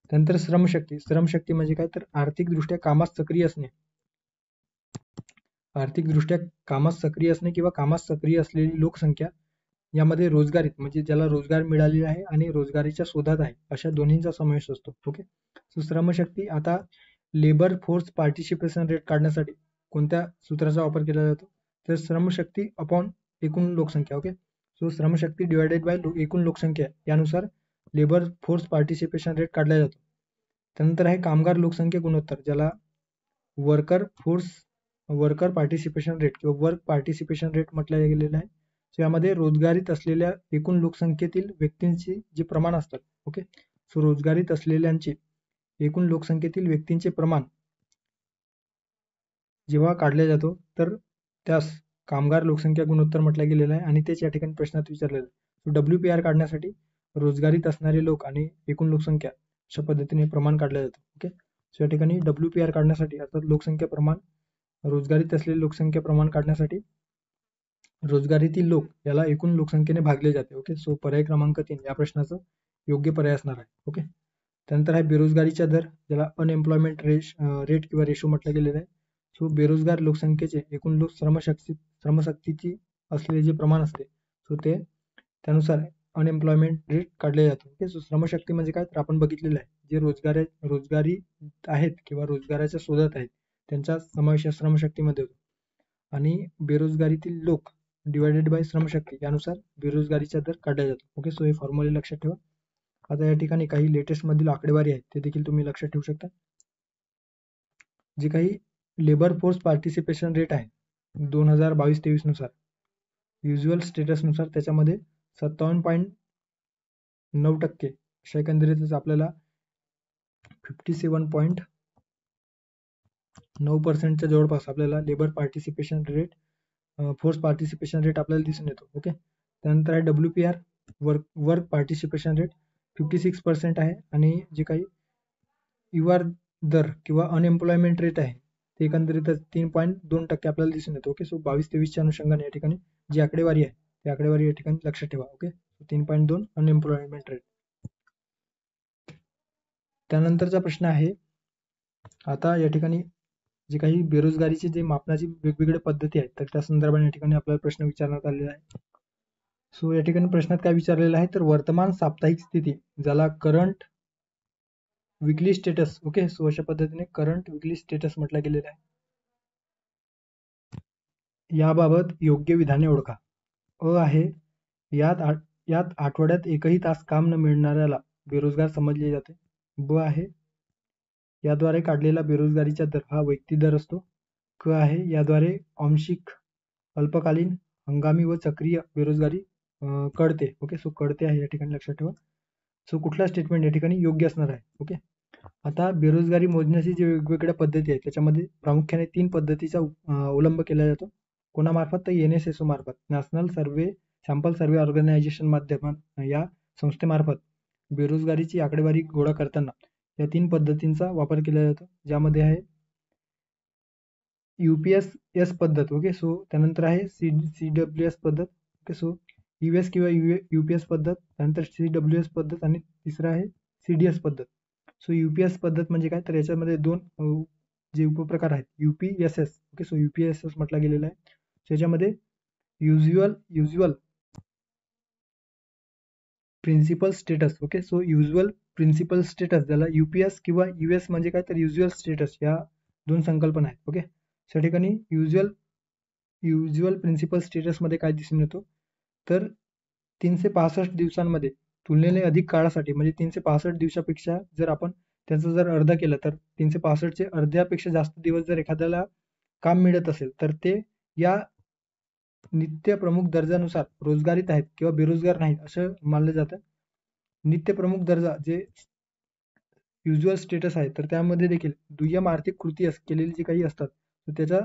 त्यानंतर श्रमशक्ती म्हणजे काय, तर आर्थिकदृष्ट्या कामात सक्रिय असणे किंवा कामात सक्रिय असलेली लोकसंख्या, यामध्ये रोजगारीत म्हणजे ज्याला रोजगार मिळालेला आहे आणि रोजगारीच्या शोधात आहे अशा दोन्हींचा समावेश असतो. Okay, so श्रमशक्ती. आता लेबर फोर्स पार्टिसिपेशन रेट काढण्यासाठी कोणत्या सूत्राचा वापर केला जातो, तर श्रमशक्ती अपॉन एकूण लोकसंख्या. ओके, सो श्रमशक्ती डिवायडेड बाय एकूण लोकसंख्या यानुसार लेबर फोर्स पार्टिसिपेशन रेट काढला जातो. त्यानंतर आहे कामगार लोकसंख्या गुणोत्तर, ज्याला वर्कर पार्टिसिपेशन रेट किंवा वर्क पार्टिसिपेशन रेट म्हटलं गेलेलं आहे. सो यामध्ये रोजगारीत असलेल्या एकूण लोकसंख्येतील व्यक्तींचे जे प्रमाण असतात, ओके, सो रोजगारीत असलेल्यांचे एकूण लोकसंख्येतील व्यक्तींचे प्रमाण जेव्हा काढला जातो तर त्यास कामगार लोकसंख्या गुणोत्तर म्हटलं गेलेलं आहे आणि तेच या ठिकाणी प्रश्नात विचारलेलं आहे. सो WPR काढण्यासाठी रोजगारीत असणारे लोक आणि एकूण लोकसंख्या अशा पद्धतीने प्रमाण काढलं जातं. ओके, सो या ठिकाणी WPR काढण्यासाठी अर्थात लोकसंख्या प्रमाण रोजगारीत असलेली लोकसंख्या प्रमाण काढण्यासाठी रोजगारीतील लोक याला एकूण लोकसंख्येने भागले जाते. ओके, सो पर्याय क्रमांक 3 या प्रश्नाचं योग्य पर्याय असणार आहे. ओके, त्यानंतर आहे बेरोजगारीचा दर, ज्याला अनएम्प्लॉयमेंट रेट किंवा रेशो म्हटलं गेलेलं आहे. सो बेरोजगार लोकसंख्येचे एकूण लोक श्रमशक्तीची असलेले जे प्रमाण असते, सो ते त्यानुसार अनएम्प्लॉयमेंट रेट काढले जाते. ओके, सो श्रमशक्ती म्हणजे काय, तर आपण बघितलेलं आहे जे रोजगारी आहेत किंवा रोजगाराच्या शोधात आहेत त्यांचा समावेश श्रमशक्तीमध्ये होतो. आणि बेरोजगारीतील लोक डिवायडेड बाय श्रमशक्ती यानुसार बेरोजगारीचा दर काढला जातो. ओके, सो हे फॉर्म्युले लक्षात ठेवा. आता या ठिकाणी काही लेटेस्ट मधील आकडेवारी आहेत ते देखील तुम्ही लक्षात ठेवू शकता. जे काही लेबर फोर्स पार्टिसिपेशन रेट आहे 2022-23 नुसार युज्युअल स्टेटसनुसार त्याच्यामध्ये 57.9% अशा एकंदरीतच आपल्याला 57.9% जवळपास आपल्याला labour participation rate force participation rate आपल्याला दिसून येतो. ओके, त्यानंतर आहे WPR वर्क पार्टिसिपेशन रेट 56% आहे आणि जे काही युआर दर किंवा अनएम्प्लॉयमेंट रेट आहे ते एकंदरीतच 3.2% आपल्याला दिसून येतो. ओके, सो 22-23च्या अनुषंगाने या ठिकाणी जी आकडेवारी आहे ती आकडेवारी या ठिकाणी लक्षात ठेवा. Okay, 3.2 unemployment rate. त्यानंतरचा प्रश्न आहे, आता या ठिकाणी जे काही बेरोजगारीचे जे मापनाची वेगवेगळ्या पद्धती आहेत तर त्या संदर्भाने या ठिकाणी आपल्याला प्रश्न विचारण्यात आलेला आहे. सो या ठिकाणी प्रश्नात काय विचारलेलं आहे, तर वर्तमान साप्ताहिक स्थिती ज्याला करंट विकली स्टेटस. ओके, सो अशा पद्धतीने करंट विकली स्टेटस म्हटलं गेलेलं आहे. याबाबत योग्य विधाने ओळखा. अ आहे, यात आठवड्यात एकही तास काम न मिळणाऱ्याला बेरोजगार समजले जाते. ब आहे, याद्वारे काढलेला बेरोजगारीचा दर हा वैयक्तिक दर असतो. क आहे, याद्वारे आंशिक, अल्पकालीन, हंगामी व चक्रीय बेरोजगारी कळते. ओके, सो कळते आहे या ठिकाणी लक्षात ठेवा. सो कुठला स्टेटमेंट या ठिकाणी योग्य असणार आहे. ओके, आता बेरोजगारी मोजण्याची जे वेगवेगळ्या पद्धती आहेत त्याच्यामध्ये प्रामुख्याने 3 पद्धतीचा अवलंब केला जातो. कोणामार्फत, तर NSSO मार्फत, नॅशनल सॅम्पल सर्व्हे ऑर्गनायझेशन माध्यमात या संस्थेमार्फत बेरोजगारीची आकडेवारी गोळा करताना या 3 पद्धतींचा वापर केला जातो, ज्यामध्ये आहे UPSS पद्धत. ओके, सो त्यानंतर आहे CWS पद्धत. ओके, सो US किंवा UPS पद्धत, त्यानंतर CWS पद्धत आणि तिसरं आहे CDS पद्धत. सो UPS पद्धत म्हणजे काय, तर याच्यामध्ये 2 जे उपप्रकार आहेत UPSS. ओके, सो UPSS म्हटला गेलेला आहे. त्याच्यामध्ये usual principal status. Okay, so usual principal status ज्याला UPS किंवा US म्हणजे काय, तर युज्युअल स्टेटस, या 2 संकल्पना आहेत. ओके, त्या ठिकाणी युज्युअल प्रिन्सिपल स्टेटस मध्ये काय दिसून येतो, तर 365 दिवसांमध्ये तुलनेने अधिक काळासाठी म्हणजे 365 दिवसापेक्षा जर आपण त्याचं जर अर्ध केलं तर 365चे अर्ध्यापेक्षा जास्त दिवस जर एखाद्याला काम मिळत असेल तर ते या नित्य प्रमुख दर्जानुसार रोजगारीत आहेत किंवा बेरोजगार नाहीत असं मानलं जातं. नित्य प्रमुख दर्जा जे युज्युअल स्टेटस आहे तर त्यामध्ये देखील दुय्यम आर्थिक कृती केलेली जी काही असतात तर त्याच्या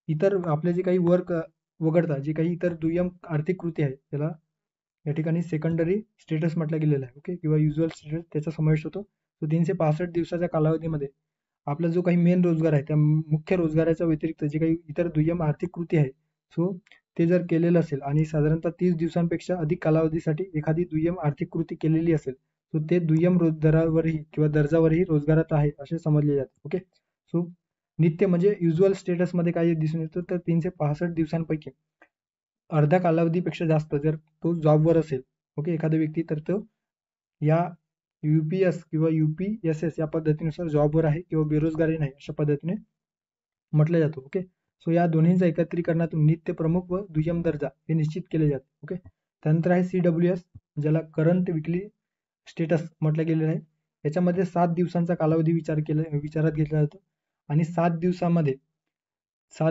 इतर आपले जे काही वर्क वगळता जे काही इतर दुय्यम आर्थिक कृती आहे त्याला या ठिकाणी सेकंडरी स्टेटस म्हटलं गेलेलं आहे. ओके, किंवा युज्युअल स्टेटस त्याचा समावेश होतो. तो 365 दिवसाच्या कालावधीमध्ये आपला जो काही मेन रोजगार आहे त्या मुख्य रोजगाराच्या व्यतिरिक्त जे काही इतर दुय्यम आर्थिक कृती आहे सो ते जर केलेलं असेल आणि साधारणतः 30 दिवसांपेक्षा अधिक कालावधीसाठी एखादी दुय्यम आर्थिक कृती केलेली असेल तर ते दुय्यम दरावरही किंवा दर्जावरही रोजगारात आहे असे समजले जाते. ओके, सो नित्य म्हणजे युज्युअल स्टेटस मध्ये काय दिसून येतं, तर 365 दिवसांपैकी अर्ध्या कालावधीपेक्षा जास्त जर तो जॉबवर असेल, ओके, एखादा व्यक्ती, तर तो या UPS किंवा UPSS या पद्धतीनुसार जॉबवर आहे किंवा बेरोजगारी नाही अशा पद्धतीने म्हटलं जातं. ओके, सो या दोन्हींचा एकत्रीकरणातून नित्य प्रमुख व दुय्यम दर्जा हे निश्चित केले जाते. ओके, त्यानंतर आहे CWS ज्याला करंट विकली स्टेटस म्हटलं गेलेलं आहे. याच्यामध्ये 7 दिवसांचा कालावधी विचारात घेतला जातो आणि 7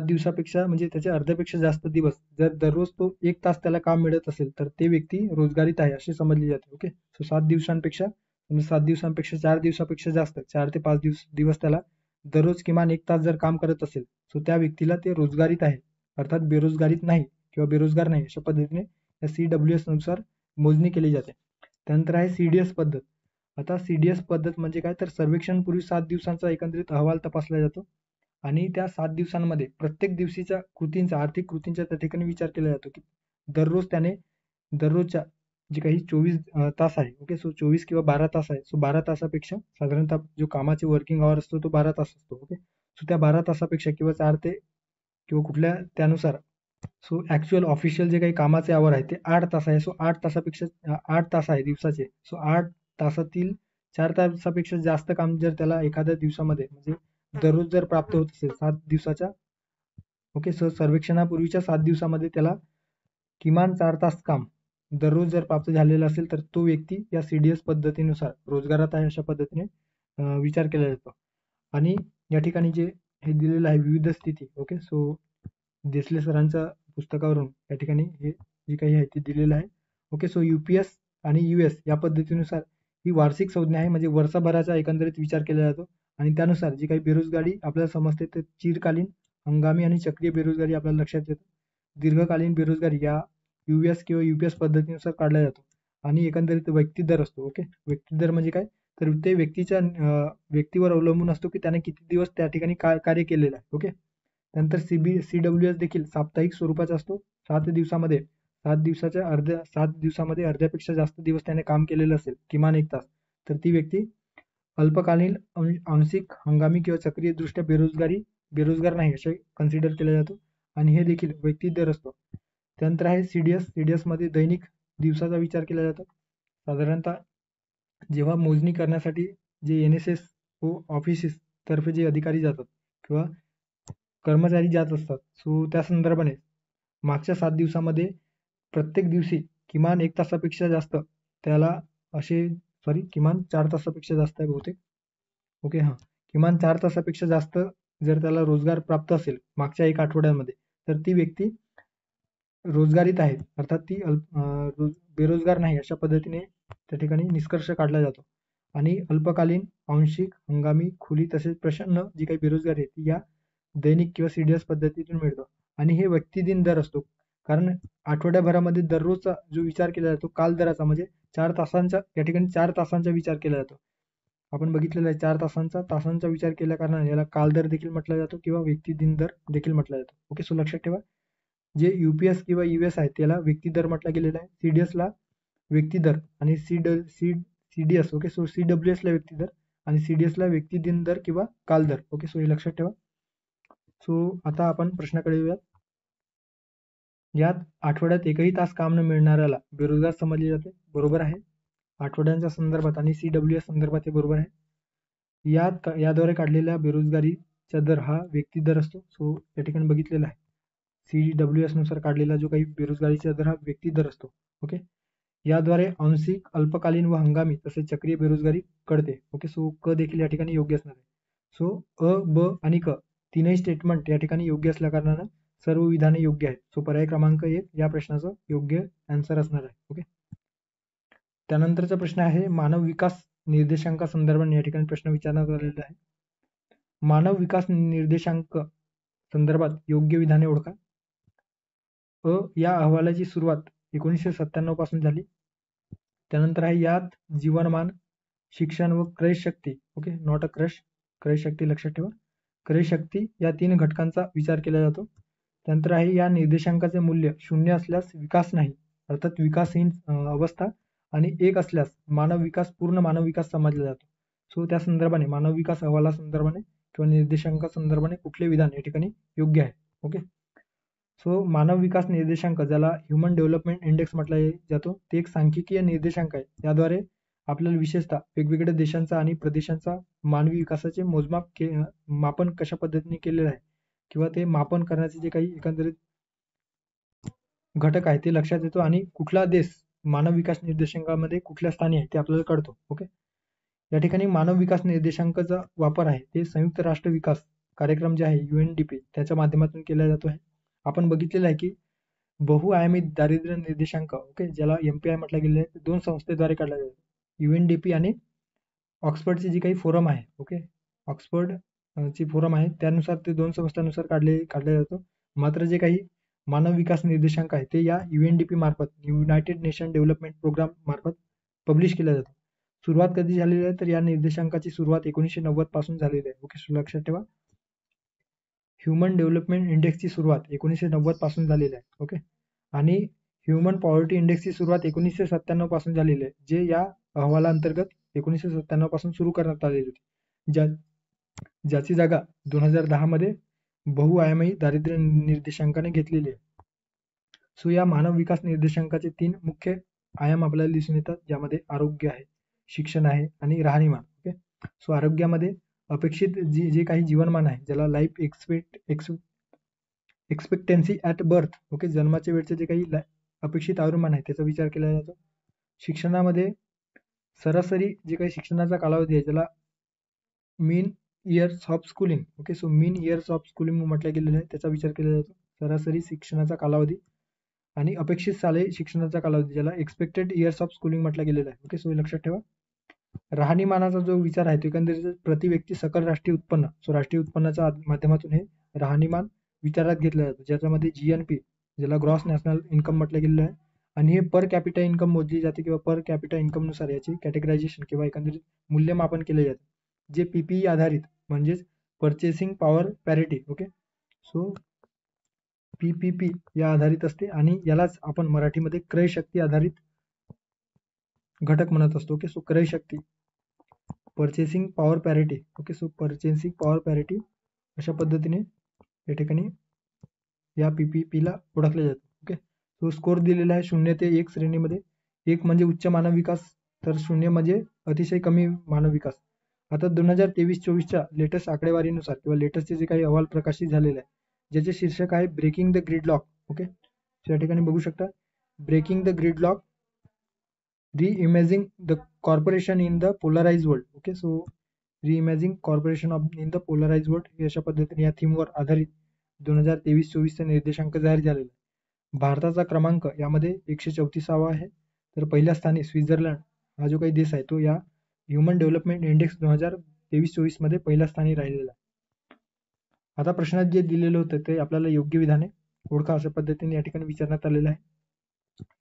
दिवसापेक्षा म्हणजे त्याच्या अर्ध्यापेक्षा जास्त दिवस जर दररोज तो 1 तास त्याला काम मिळत असेल तर ते व्यक्ती रोजगारीत आहे असे समजले जाते. ओके, सो 7 दिवसांपेक्षा 4 दिवसापेक्षा जास्त 4 ते 5 दिवस त्याला दररोज किमान 1 तास जर काम करत असेल सो त्या व्यक्तीला ते रोजगारीत आहे, अर्थात बेरोजगारीत नाही किंवा बेरोजगार नाही अशा पद्धतीने या CWS नुसार मोजणी केली जाते. त्यानंतर आहे CDS पद्धत. आता CDS पद्धत म्हणजे काय, तर सर्वेक्षण पूर्वी 7 दिवसांचा एकंदरीत अहवाल तपासला जातो आणि त्या 7 दिवसांमध्ये प्रत्येक दिवशीच्या कृतींचा, आर्थिक कृतींचा त्या ठिकाणी विचार केला जातो, की दररोज त्याने दररोजच्या जे काही 24 तास आहे, ओके, सो 24 किंवा 12 तास आहे, सो 12 तासापेक्षा साधारणतः जो कामाचे वर्किंग आवर असतो तो 12 तास असतो, ओके. सो त्या 12 तासापेक्षा किंवा 4 ते किंवा कुठल्या त्यानुसार सो ऍक्च्युअल ऑफिशियल जे काही कामाचे आवर आहे ते 8 तास आहे. सो 8 तासापेक्षा 8 तास आहे दिवसाचे. सो 8 तासातील 4 तासापेक्षा जास्त काम जर त्याला एखाद्या दिवसामध्ये म्हणजे दररोज जर प्राप्त होत असेल 7 दिवसाच्या, ओके, सो सर्वेक्षणापूर्वीच्या 7 दिवसामध्ये त्याला किमान 4 तास काम दररोज जर प्राप्त झालेलं असेल तर तो व्यक्ती या CDS पद्धतीनुसार रोजगारात आहे अशा पद्धतीने विचार केला जातो. आणि या ठिकाणी जे हे दिलेलं आहे विविध स्थिती, ओके, सो देसले सरांच्या पुस्तकावरून या ठिकाणी हे जे काही आहे ते दिलेलं आहे, ओके. सो UPS आणि US या पद्धतीनुसार ही वार्षिक संज्ञा आहे, म्हणजे वर्षभराचा एकंदरीत विचार केला जातो आणि त्यानुसार जी काही बेरोजगारी आपल्याला समजते ते चिरकालीन, हंगामी आणि चक्रीय बेरोजगारी आपल्याला लक्षात येतो. दीर्घकालीन बेरोजगारी या US किंवा UPS पद्धतीनुसार काढला जातो आणि एकंदरीत व्यक्ती दर असतो, ओके. व्यक्ती दर म्हणजे काय, तर ते व्यक्तीच्या व्यक्तीवर अवलंबून असतो की त्याने किती दिवस त्या ठिकाणी काय कार्य केलेलं आहे, ओके. नंतर CWS देखील साप्ताहिक स्वरूपाचा असतो. 7 दिवसामध्ये अर्ध्यापेक्षा जास्त दिवस त्याने काम केलेलं असेल, किमान 1 तास, तर ती व्यक्ती अल्पकालीन, आंशिक, हंगामी किंवा चक्रीयदृष्ट्या बेरोजगार नाही असे कन्सिडर केला जातो आणि हे देखील व्यक्ती दर असतो. त्यानंतर आहे CDS मध्ये दैनिक दिवसाचा विचार केला जातो. साधारणतः जेव्हा मोजणी करण्यासाठी जे NSS ऑफिसेस तर्फे जे अधिकारी जातात किंवा कर्मचारी जात असतात, सो त्या संदर्भाने मागच्या 7 दिवसामध्ये प्रत्येक दिवशी किमान 1 तासापेक्षा जास्त त्याला किमान 4 तासापेक्षा जास्त आहे बहुतेक, ओके, हां, किमान 4 तासापेक्षा जास्त जर त्याला रोजगार प्राप्त असेल मागच्या 1 आठवड्यामध्ये, तर ती व्यक्ती रोजगारीत आहे, अर्थात ती बेरोजगार नाही अशा पद्धतीने त्या ठिकाणी निष्कर्ष काढला जातो. आणि अल्पकालीन, आंशिक, हंगामी, खुली तसेच प्रसन्न जी काही बेरोजगारी आहे ती या दैनिक किंवा CDS पद्धतीतून मिळतो. आणि हे व्यक्तिदिन दर असतो, कारण आठवड्याभरामध्ये दररोजचा जो विचार केला जातो काल दराचा, म्हणजे 4 तासांचा या ठिकाणी 4 तासांचा विचार केला जातो. आपण बघितलेलं आहे 4 तासांचा विचार केल्या कारणाने याला काल दर देखील म्हटला जातो किंवा व्यक्तिदिन दर देखील म्हटला जातो, ओके. सो लक्षात ठेवा, जे UPS किंवा US आहे त्याला व्यक्ती दर म्हटलं गेलेलं आहे, CDS ला व्यक्ती दर आणि CDS, ओके, सो CWS ला व्यक्ती दर आणि CDS ला व्यक्तिदिन दर किंवा काल दर, ओके. सो हे लक्षात ठेवा. सो आता आपण प्रश्नाकडे येऊयात. यात आठवड्यात एकही तास काम न मिळणाऱ्याला बेरोजगार समजले जाते, बरोबर आहे. आठवड्यांच्या संदर्भात आणि CWS संदर्भात हे बरोबर आहे. याद्वारे काढलेल्या बेरोजगारीचा दर हा व्यक्ती दर असतो, सो या ठिकाणी बघितलेला आहे. CWS नुसार काढलेला जो काही बेरोजगारीचा दर हा व्यक्ती दर असतो, ओके. याद्वारे आंशिक, अल्पकालीन व हंगामी तसेच चक्रीय बेरोजगारी कळते, ओके. सो क देखील या ठिकाणी योग्य असणार आहे. सो अ, ब आणि क तीनही स्टेटमेंट या ठिकाणी योग्य असल्या कारणानं सर्व विधाने योग्य आहेत. सो पर्याय क्रमांक 1 या प्रश्नाचं योग्य आन्सर असणार आहे, ओके. त्यानंतरचा प्रश्न आहे मानव विकास निर्देशांकासंदर्भाने या ठिकाणी प्रश्न विचारण्यात आलेला आहे. मानव विकास निर्देशांक संदर्भात योग्य विधाने ओळखा. या अहवालाची सुरुवात 1997 पासून झाली. त्यानंतर आहे यात जीवनमान, शिक्षण व क्रयशक्ती, ओके, नॉट अ क्रयशक्ती लक्षात ठेवा, क्रयशक्ती या 3 घटकांचा विचार केला जातो. त्यानंतर आहे या निर्देशांकाचे मूल्य 0 असल्यास विकास नाही, अर्थात विकासहीन अवस्था, आणि 1 असल्यास पूर्ण मानव विकास समजला जातो. सो त्या संदर्भाने मानव विकास अहवालासंदर्भाने किंवा निर्देशांकासंदर्भाने कुठले विधान या ठिकाणी योग्य आहे, ओके. सो मानव विकास निर्देशांक, ज्याला ह्युमन डेव्हलपमेंट इंडेक्स म्हटला जातो, ते एक सांख्यिकीय निर्देशांक आहे. याद्वारे आपल्याला विशेषतः वेगवेगळ्या देशांचा आणि प्रदेशांचा मानवी विकासाचे मापन कशा पद्धतीने केलेलं आहे किंवा ते मापन करण्याचे जे काही एकंदरीत घटक आहे ते लक्षात येतो आणि कुठला देश मानव विकास निर्देशांकामध्ये कुठल्या स्थानी आहे ते आपल्याला कळतो, ओके. या ठिकाणी मानव विकास निर्देशांकाचा वापर आहे ते संयुक्त राष्ट्र विकास कार्यक्रम जे आहे UNDP त्याच्या माध्यमातून केला जातो आहे. आपण बघितलेलं आहे की बहुआयामी दारिद्र्य निर्देशांक, ओके, ज्याला MPI म्हटलं गेलेलं आहे, 2 संस्थेद्वारे काढला जातो, UNDP आणि ऑक्सफर्डची जी काही फोरम आहे, ओके, ऑक्सफर्ड ची फोरम आहे त्यानुसार ते 2 संस्थांनुसार काढले जातो. मात्र जे काही मानव विकास निर्देशांक आहे ते या UNDP मार्फत, युनायटेड नेशन डेव्हलपमेंट प्रोग्राम मार्फत पब्लिश केला जातो. सुरुवात कधी झालेली आहे तर या निर्देशांकाची सुरुवात 1990 पासून झालेली आहे, ओके. लक्षात ठेवा. ह्युमन डेव्हलपमेंट इंडेक्सची सुरुवात 1990 पासून झालेली आहे. ओके, आणि ह्युमन पॉवर्टी इंडेक्सची सुरुवात 1997 पासून झालेली आहे, जे या अहवालांतर्गत 1997 पासून सुरू करण्यात आलेली होती, ज्याची जागा 2010 मध्ये बहुआयामी दारिद्र्य निर्देशांकाने घेतलेली आहे. सो या मानव विकास निर्देशांकाचे 3 मुख्य आयाम आपल्याला दिसून येतात, ज्यामध्ये आरोग्य आहे, शिक्षण आहे आणि राहणीमान. ओके, सो आरोग्यामध्ये अपेक्षित जे काही जीवनमान आहे, ज्याला life expectancy at birth, okay, जन्माच्या वेळचे जे काही अपेक्षित आयुर्मान आहे त्याचा विचार केला जातो. शिक्षणामध्ये सरासरी जे काही शिक्षणाचा कालावधी आहे, ज्याला mean years of schooling, okay, so mean years of schooling म्हटलं गेलेलं आहे, त्याचा विचार केला जातो. सरासरी शिक्षणाचा कालावधी आणि अपेक्षित साले शिक्षणाचा कालावधी, ज्याला एक्सपेक्टेड इयर्स ऑफ स्कूलिंग म्हटलं गेलेलं आहे. ओके, सो हे लक्षात ठेवा. राहणीमानाचा जो विचार आहे तो एकंदरीत प्रति व्यक्ती सकल राष्ट्रीय उत्पन्न, सो राष्ट्रीय उत्पन्नाच्या माध्यमातून हे राहणीमान विचारात घेतलं जातं, ज्याच्यामध्ये GNP, ज्याला ग्रॉस नॅशनल इन्कम म्हटलं गेलेलं आहे, आणि हे पर कॅपिटा इन्कम मोजली जाते किंवा पर कॅपिटा इन्कम नुसार याची कॅटेगरायझेशन किंवा एकंदरीत मूल्यमापन केले जाते, जे PPE आधारित म्हणजेच purchasing power parity. Okay, so PPP या आधारित असते आणि यालाच आपण मराठीमध्ये क्रय शक्ती आधारित घटक म्हणत असतो. ओके, सो क्रय शक्ती, purchasing power parity. Okay, so purchasing power parity अशा पद्धतीने या ठिकाणी या PPP ला ओळखले जाते. ओके, सो स्कोर दिलेला आहे 0 ते 1 श्रेणीमध्ये. 1 म्हणजे उच्च मानव विकास, तर 0 म्हणजे अतिशय कमी मानव विकास. आता 2023-24च्या लेटेस्ट आकडेवारीनुसार किंवा लेटेस्टचे जे काही अहवाल प्रकाशित झालेले आहे, ज्याचे शीर्षक आहे breaking the gridlock. Okay, या ठिकाणी बघू शकता, breaking the gridlock, reimaging the corporation in the polarized world. Okay, so reimaging corporation in the polarized world हे अशा पद्धतीने या थीमवर आधारित 2023-24चा निर्देशांक जाहीर झालेला आहे. भारताचा क्रमांक यामध्ये 134वा आहे, तर पहिल्या स्थानी स्वित्झर्लंड हा जो काही देश आहे तो या ह्युमन डेव्हलपमेंट इंडेक्स 2023-24 मध्ये पहिल्या स्थानी राहिलेला आहे. आता प्रश्नात जे दिलेलं होतं ते आपल्याला योग्य विधाने ओळखा अशा पद्धतीने या ठिकाणी विचारण्यात आलेलं आहे.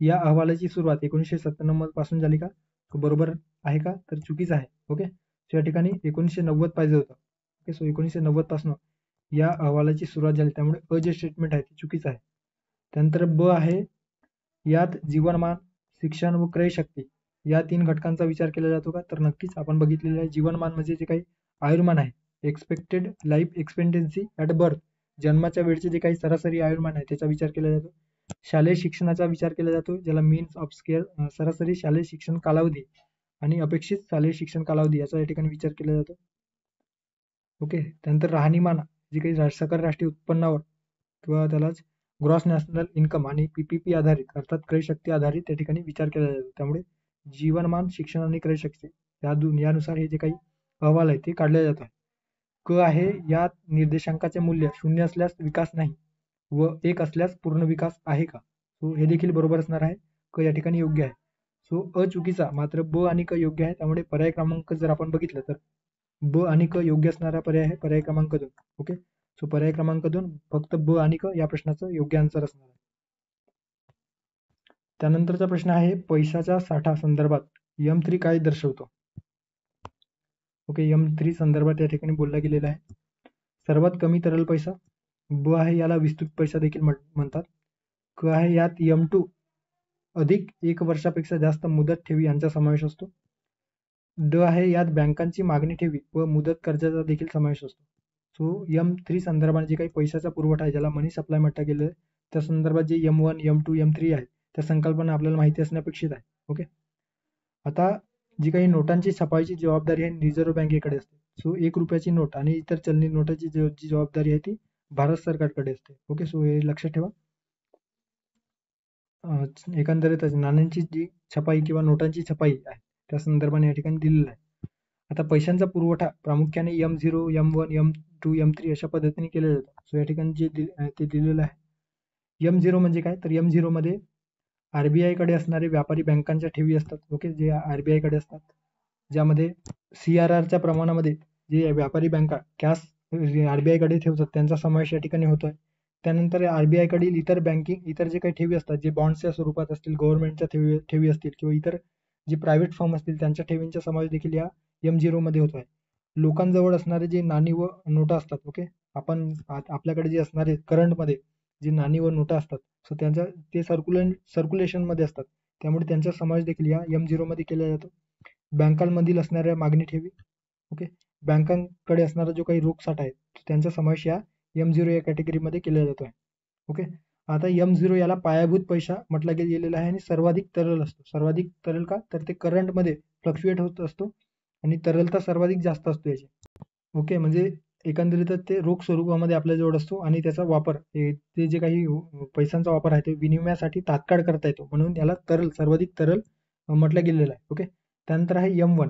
या अहवालाची सुरुवात 1997 पासून झाली का, बरोबर आहे का, तर चुकीचं आहे. ओके, सो या ठिकाणी 1990 पाहिजे होतं. ओके, सो 1990 पासून या अहवालाची सुरुवात झाली, त्यामुळे अ जे स्टेटमेंट आहे ते चुकीचं आहे. त्यानंतर ब आहे, यात जीवनमान, शिक्षण व क्रय शक्ती या 3 घटकांचा विचार केला जातो का, तर नक्कीच आपण बघितलेलं आहे. जीवनमान म्हणजे जे काही आयुर्मान आहे, expected life expectancy at birth, जन्माच्या वेळचे जे काही सरासरी आयुर्मान आहे त्याचा विचार केला जातो. शालेय शिक्षणाचा विचार केला जातो, ज्याला मीन्स ऑफ स्केल, सरासरी शालेय शिक्षण कालावधी आणि अपेक्षित शालेय शिक्षण कालावधी याचा या ठिकाणी विचार केला जातो. ओके, त्यानंतर राहणीमान जे काही सकल राष्ट्रीय उत्पन्नावर किंवा त्यालाच ग्रॉस नॅशनल इन्कम आणि PPP आधारित अर्थात क्रय शक्ती आधारित त्या ठिकाणी विचार केला जातो. त्यामुळे जीवनमान, शिक्षण आणि क्रय शक्ती यानुसार हे जे काही अहवाल आहे ते काढले जातात. क आहे, या निर्देशांकाचे मूल्य 0 असल्यास विकास नाही व 1 असल्यास पूर्ण विकास आहे का, सो हे देखील बरोबर असणार आहे. क या ठिकाणी योग्य आहे. सो अ चुकीचा, मात्र ब आणि क योग्य आहे. त्यामुळे पर्याय क्रमांक जर आपण बघितलं तर ब आणि क योग्य असणारा पर्याय आहे, पर्याय क्रमांक 2. ओके, सो पर्याय क्रमांक 2 फक्त ब आणि क या प्रश्नाचं योग्य आन्सर असणार आहे. त्यानंतरचा प्रश्न आहे, पैशाच्या साठा संदर्भात M3 काय दर्शवतो. ओके, M3 संदर्भात या ठिकाणी बोलला गेलेला आहे. सर्वात कमी तरल पैसा. ब आहे, याला विस्तृत पैसा देखील म्हणतात. क आहे, यात M2 अधिक 1 वर्षापेक्षा जास्त मुदत ठेवी यांचा समावेश असतो. ड आहे, यात बँकांची मागणी ठेवी व मुदत कर्जाचा देखील समावेश असतो. सो M3 संदर्भात जे काही पैशाचा पुरवठा आहे, ज्याला मनी सप्लाय म्हटलं गेलं आहे, त्या संदर्भात जे M1, M2, M3 आहे त्या संकल्पना आपल्याला माहिती असणे अपेक्षित आहे. ओके, आता जी काही नोटांची छपाईची जबाबदारी आहे रिझर्व्ह बँकेकडे असते. सो 1 रुपयाची नोट आणि इतर चलनी नोटाची जी जबाबदारी आहे ती भारत सरकारकडे असते. ओके, सो हे लक्षात ठेवा. एकंदरीतच नाण्यांची जी छपाई किंवा नोटांची छपाई आहे त्या संदर्भाने या ठिकाणी दिलेलं आहे. आता पैशांचा पुरवठा प्रामुख्याने M0, M1, M2, M3 अशा पद्धतीने केला जातो. सो या ठिकाणी जे ते दिलेलं आहे. M0 म्हणजे काय, तर M0 मध्ये RBI कडे असणारे व्यापारी बँकांच्या ठेवी असतात. ओके, जे RBI कडे असतात, ज्यामध्ये CRRच्या प्रमाणामध्ये जे व्यापारी बँका कॅश RBI कडे ठेवतात त्यांचा समावेश या ठिकाणी होतोय. त्यानंतर RBI कडील इतर जे काही ठेवी असतात, जे बॉन्ड्सच्या स्वरूपात असतील, गव्हर्नमेंटच्या ठेवी असतील किंवा इतर जे प्रायव्हेट फर्म असतील त्यांच्या ठेवींचा समावेश देखील या M0 मध्ये होतोय. लोकांजवळ असणारे जे नाणी व नोटा असतात, ओके, आपण आपल्याकडे जे असणारे करंटमध्ये जी नाणी व नोटा असतात, सो त्यांच्या ते सर्क्युलेशन मध्ये असतात, त्यामुळे त्यांचा समावेश देखील या M0 मध्ये केला जातो. बँकांमधील असणाऱ्या मागणी ठेवी, ओके, बँकांकडे असणारा जो काही रोख साठा आहे त्यांचा समावेश या M0 या कॅटेगरीमध्ये केला जातो आहे. ओके, आता M0 याला पायाभूत पैसा म्हटलं गेलेला आहे आणि सर्वाधिक तरल असतो. सर्वाधिक तरल का, तर ते करंटमध्ये फ्लक्च्युएट होत असतो आणि तरलता सर्वाधिक जास्त असतो याची. ओके, म्हणजे एकंदरीतच ते रोख स्वरूपामध्ये आपल्याजवळ असतो आणि त्याचा वापर ते जे काही पैशांचा वापर आहे ते विनिमयासाठी तात्काळ करता येतो, म्हणून याला तरल, सर्वाधिक तरल म्हटलं गेलेलं आहे. ओके, त्यानंतर आहे M1.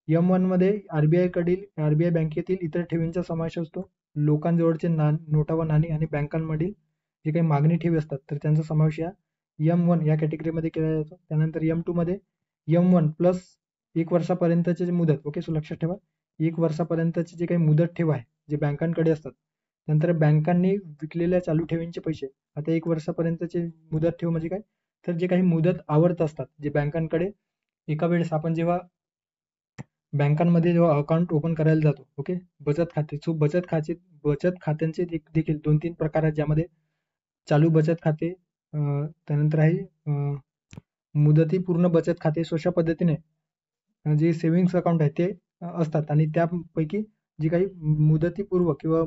M1 मध्ये आरबीआय बँकेतील इतर ठेवींचा समावेश असतो. लोकांजवळचे नोटा व नाणी आणि बँकांमधील जे काही मागणी ठेवी असतात तर त्यांचा समावेश या M1 या कॅटेगरीमध्ये केला जातो. त्यानंतर M2 मध्ये M1 प्लस 1 वर्षापर्यंतचे जे मुदत, ओके, सो लक्षात ठेवा 1 वर्षापर्यंतचे जे काही मुदत ठेव आहे जे बँकांकडे असतात, नंतर बँकांनी विकलेल्या चालू ठेवींचे पैसे. आता 1 वर्षापर्यंतचे मुदत ठेव म्हणजे काय, तर जे काही मुदत आवर्त असतात जे बँकांकडे एका वेळेस आपण जेव्हा बँकांमध्ये जेव्हा अकाउंट ओपन करायला जातो, ओके, बचत खाते, सो बचत खात्यांचे देखील 2-3 प्रकार आहेत, ज्यामध्ये चालू बचत खाते, त्यानंतर आहे मुदतीपूर्ण बचत खाते. अशा पद्धतीने जे सेव्हिंग्स अकाउंट आहे ते असतात आणि त्यापैकी जी काही मुदतीपूर्व किंवा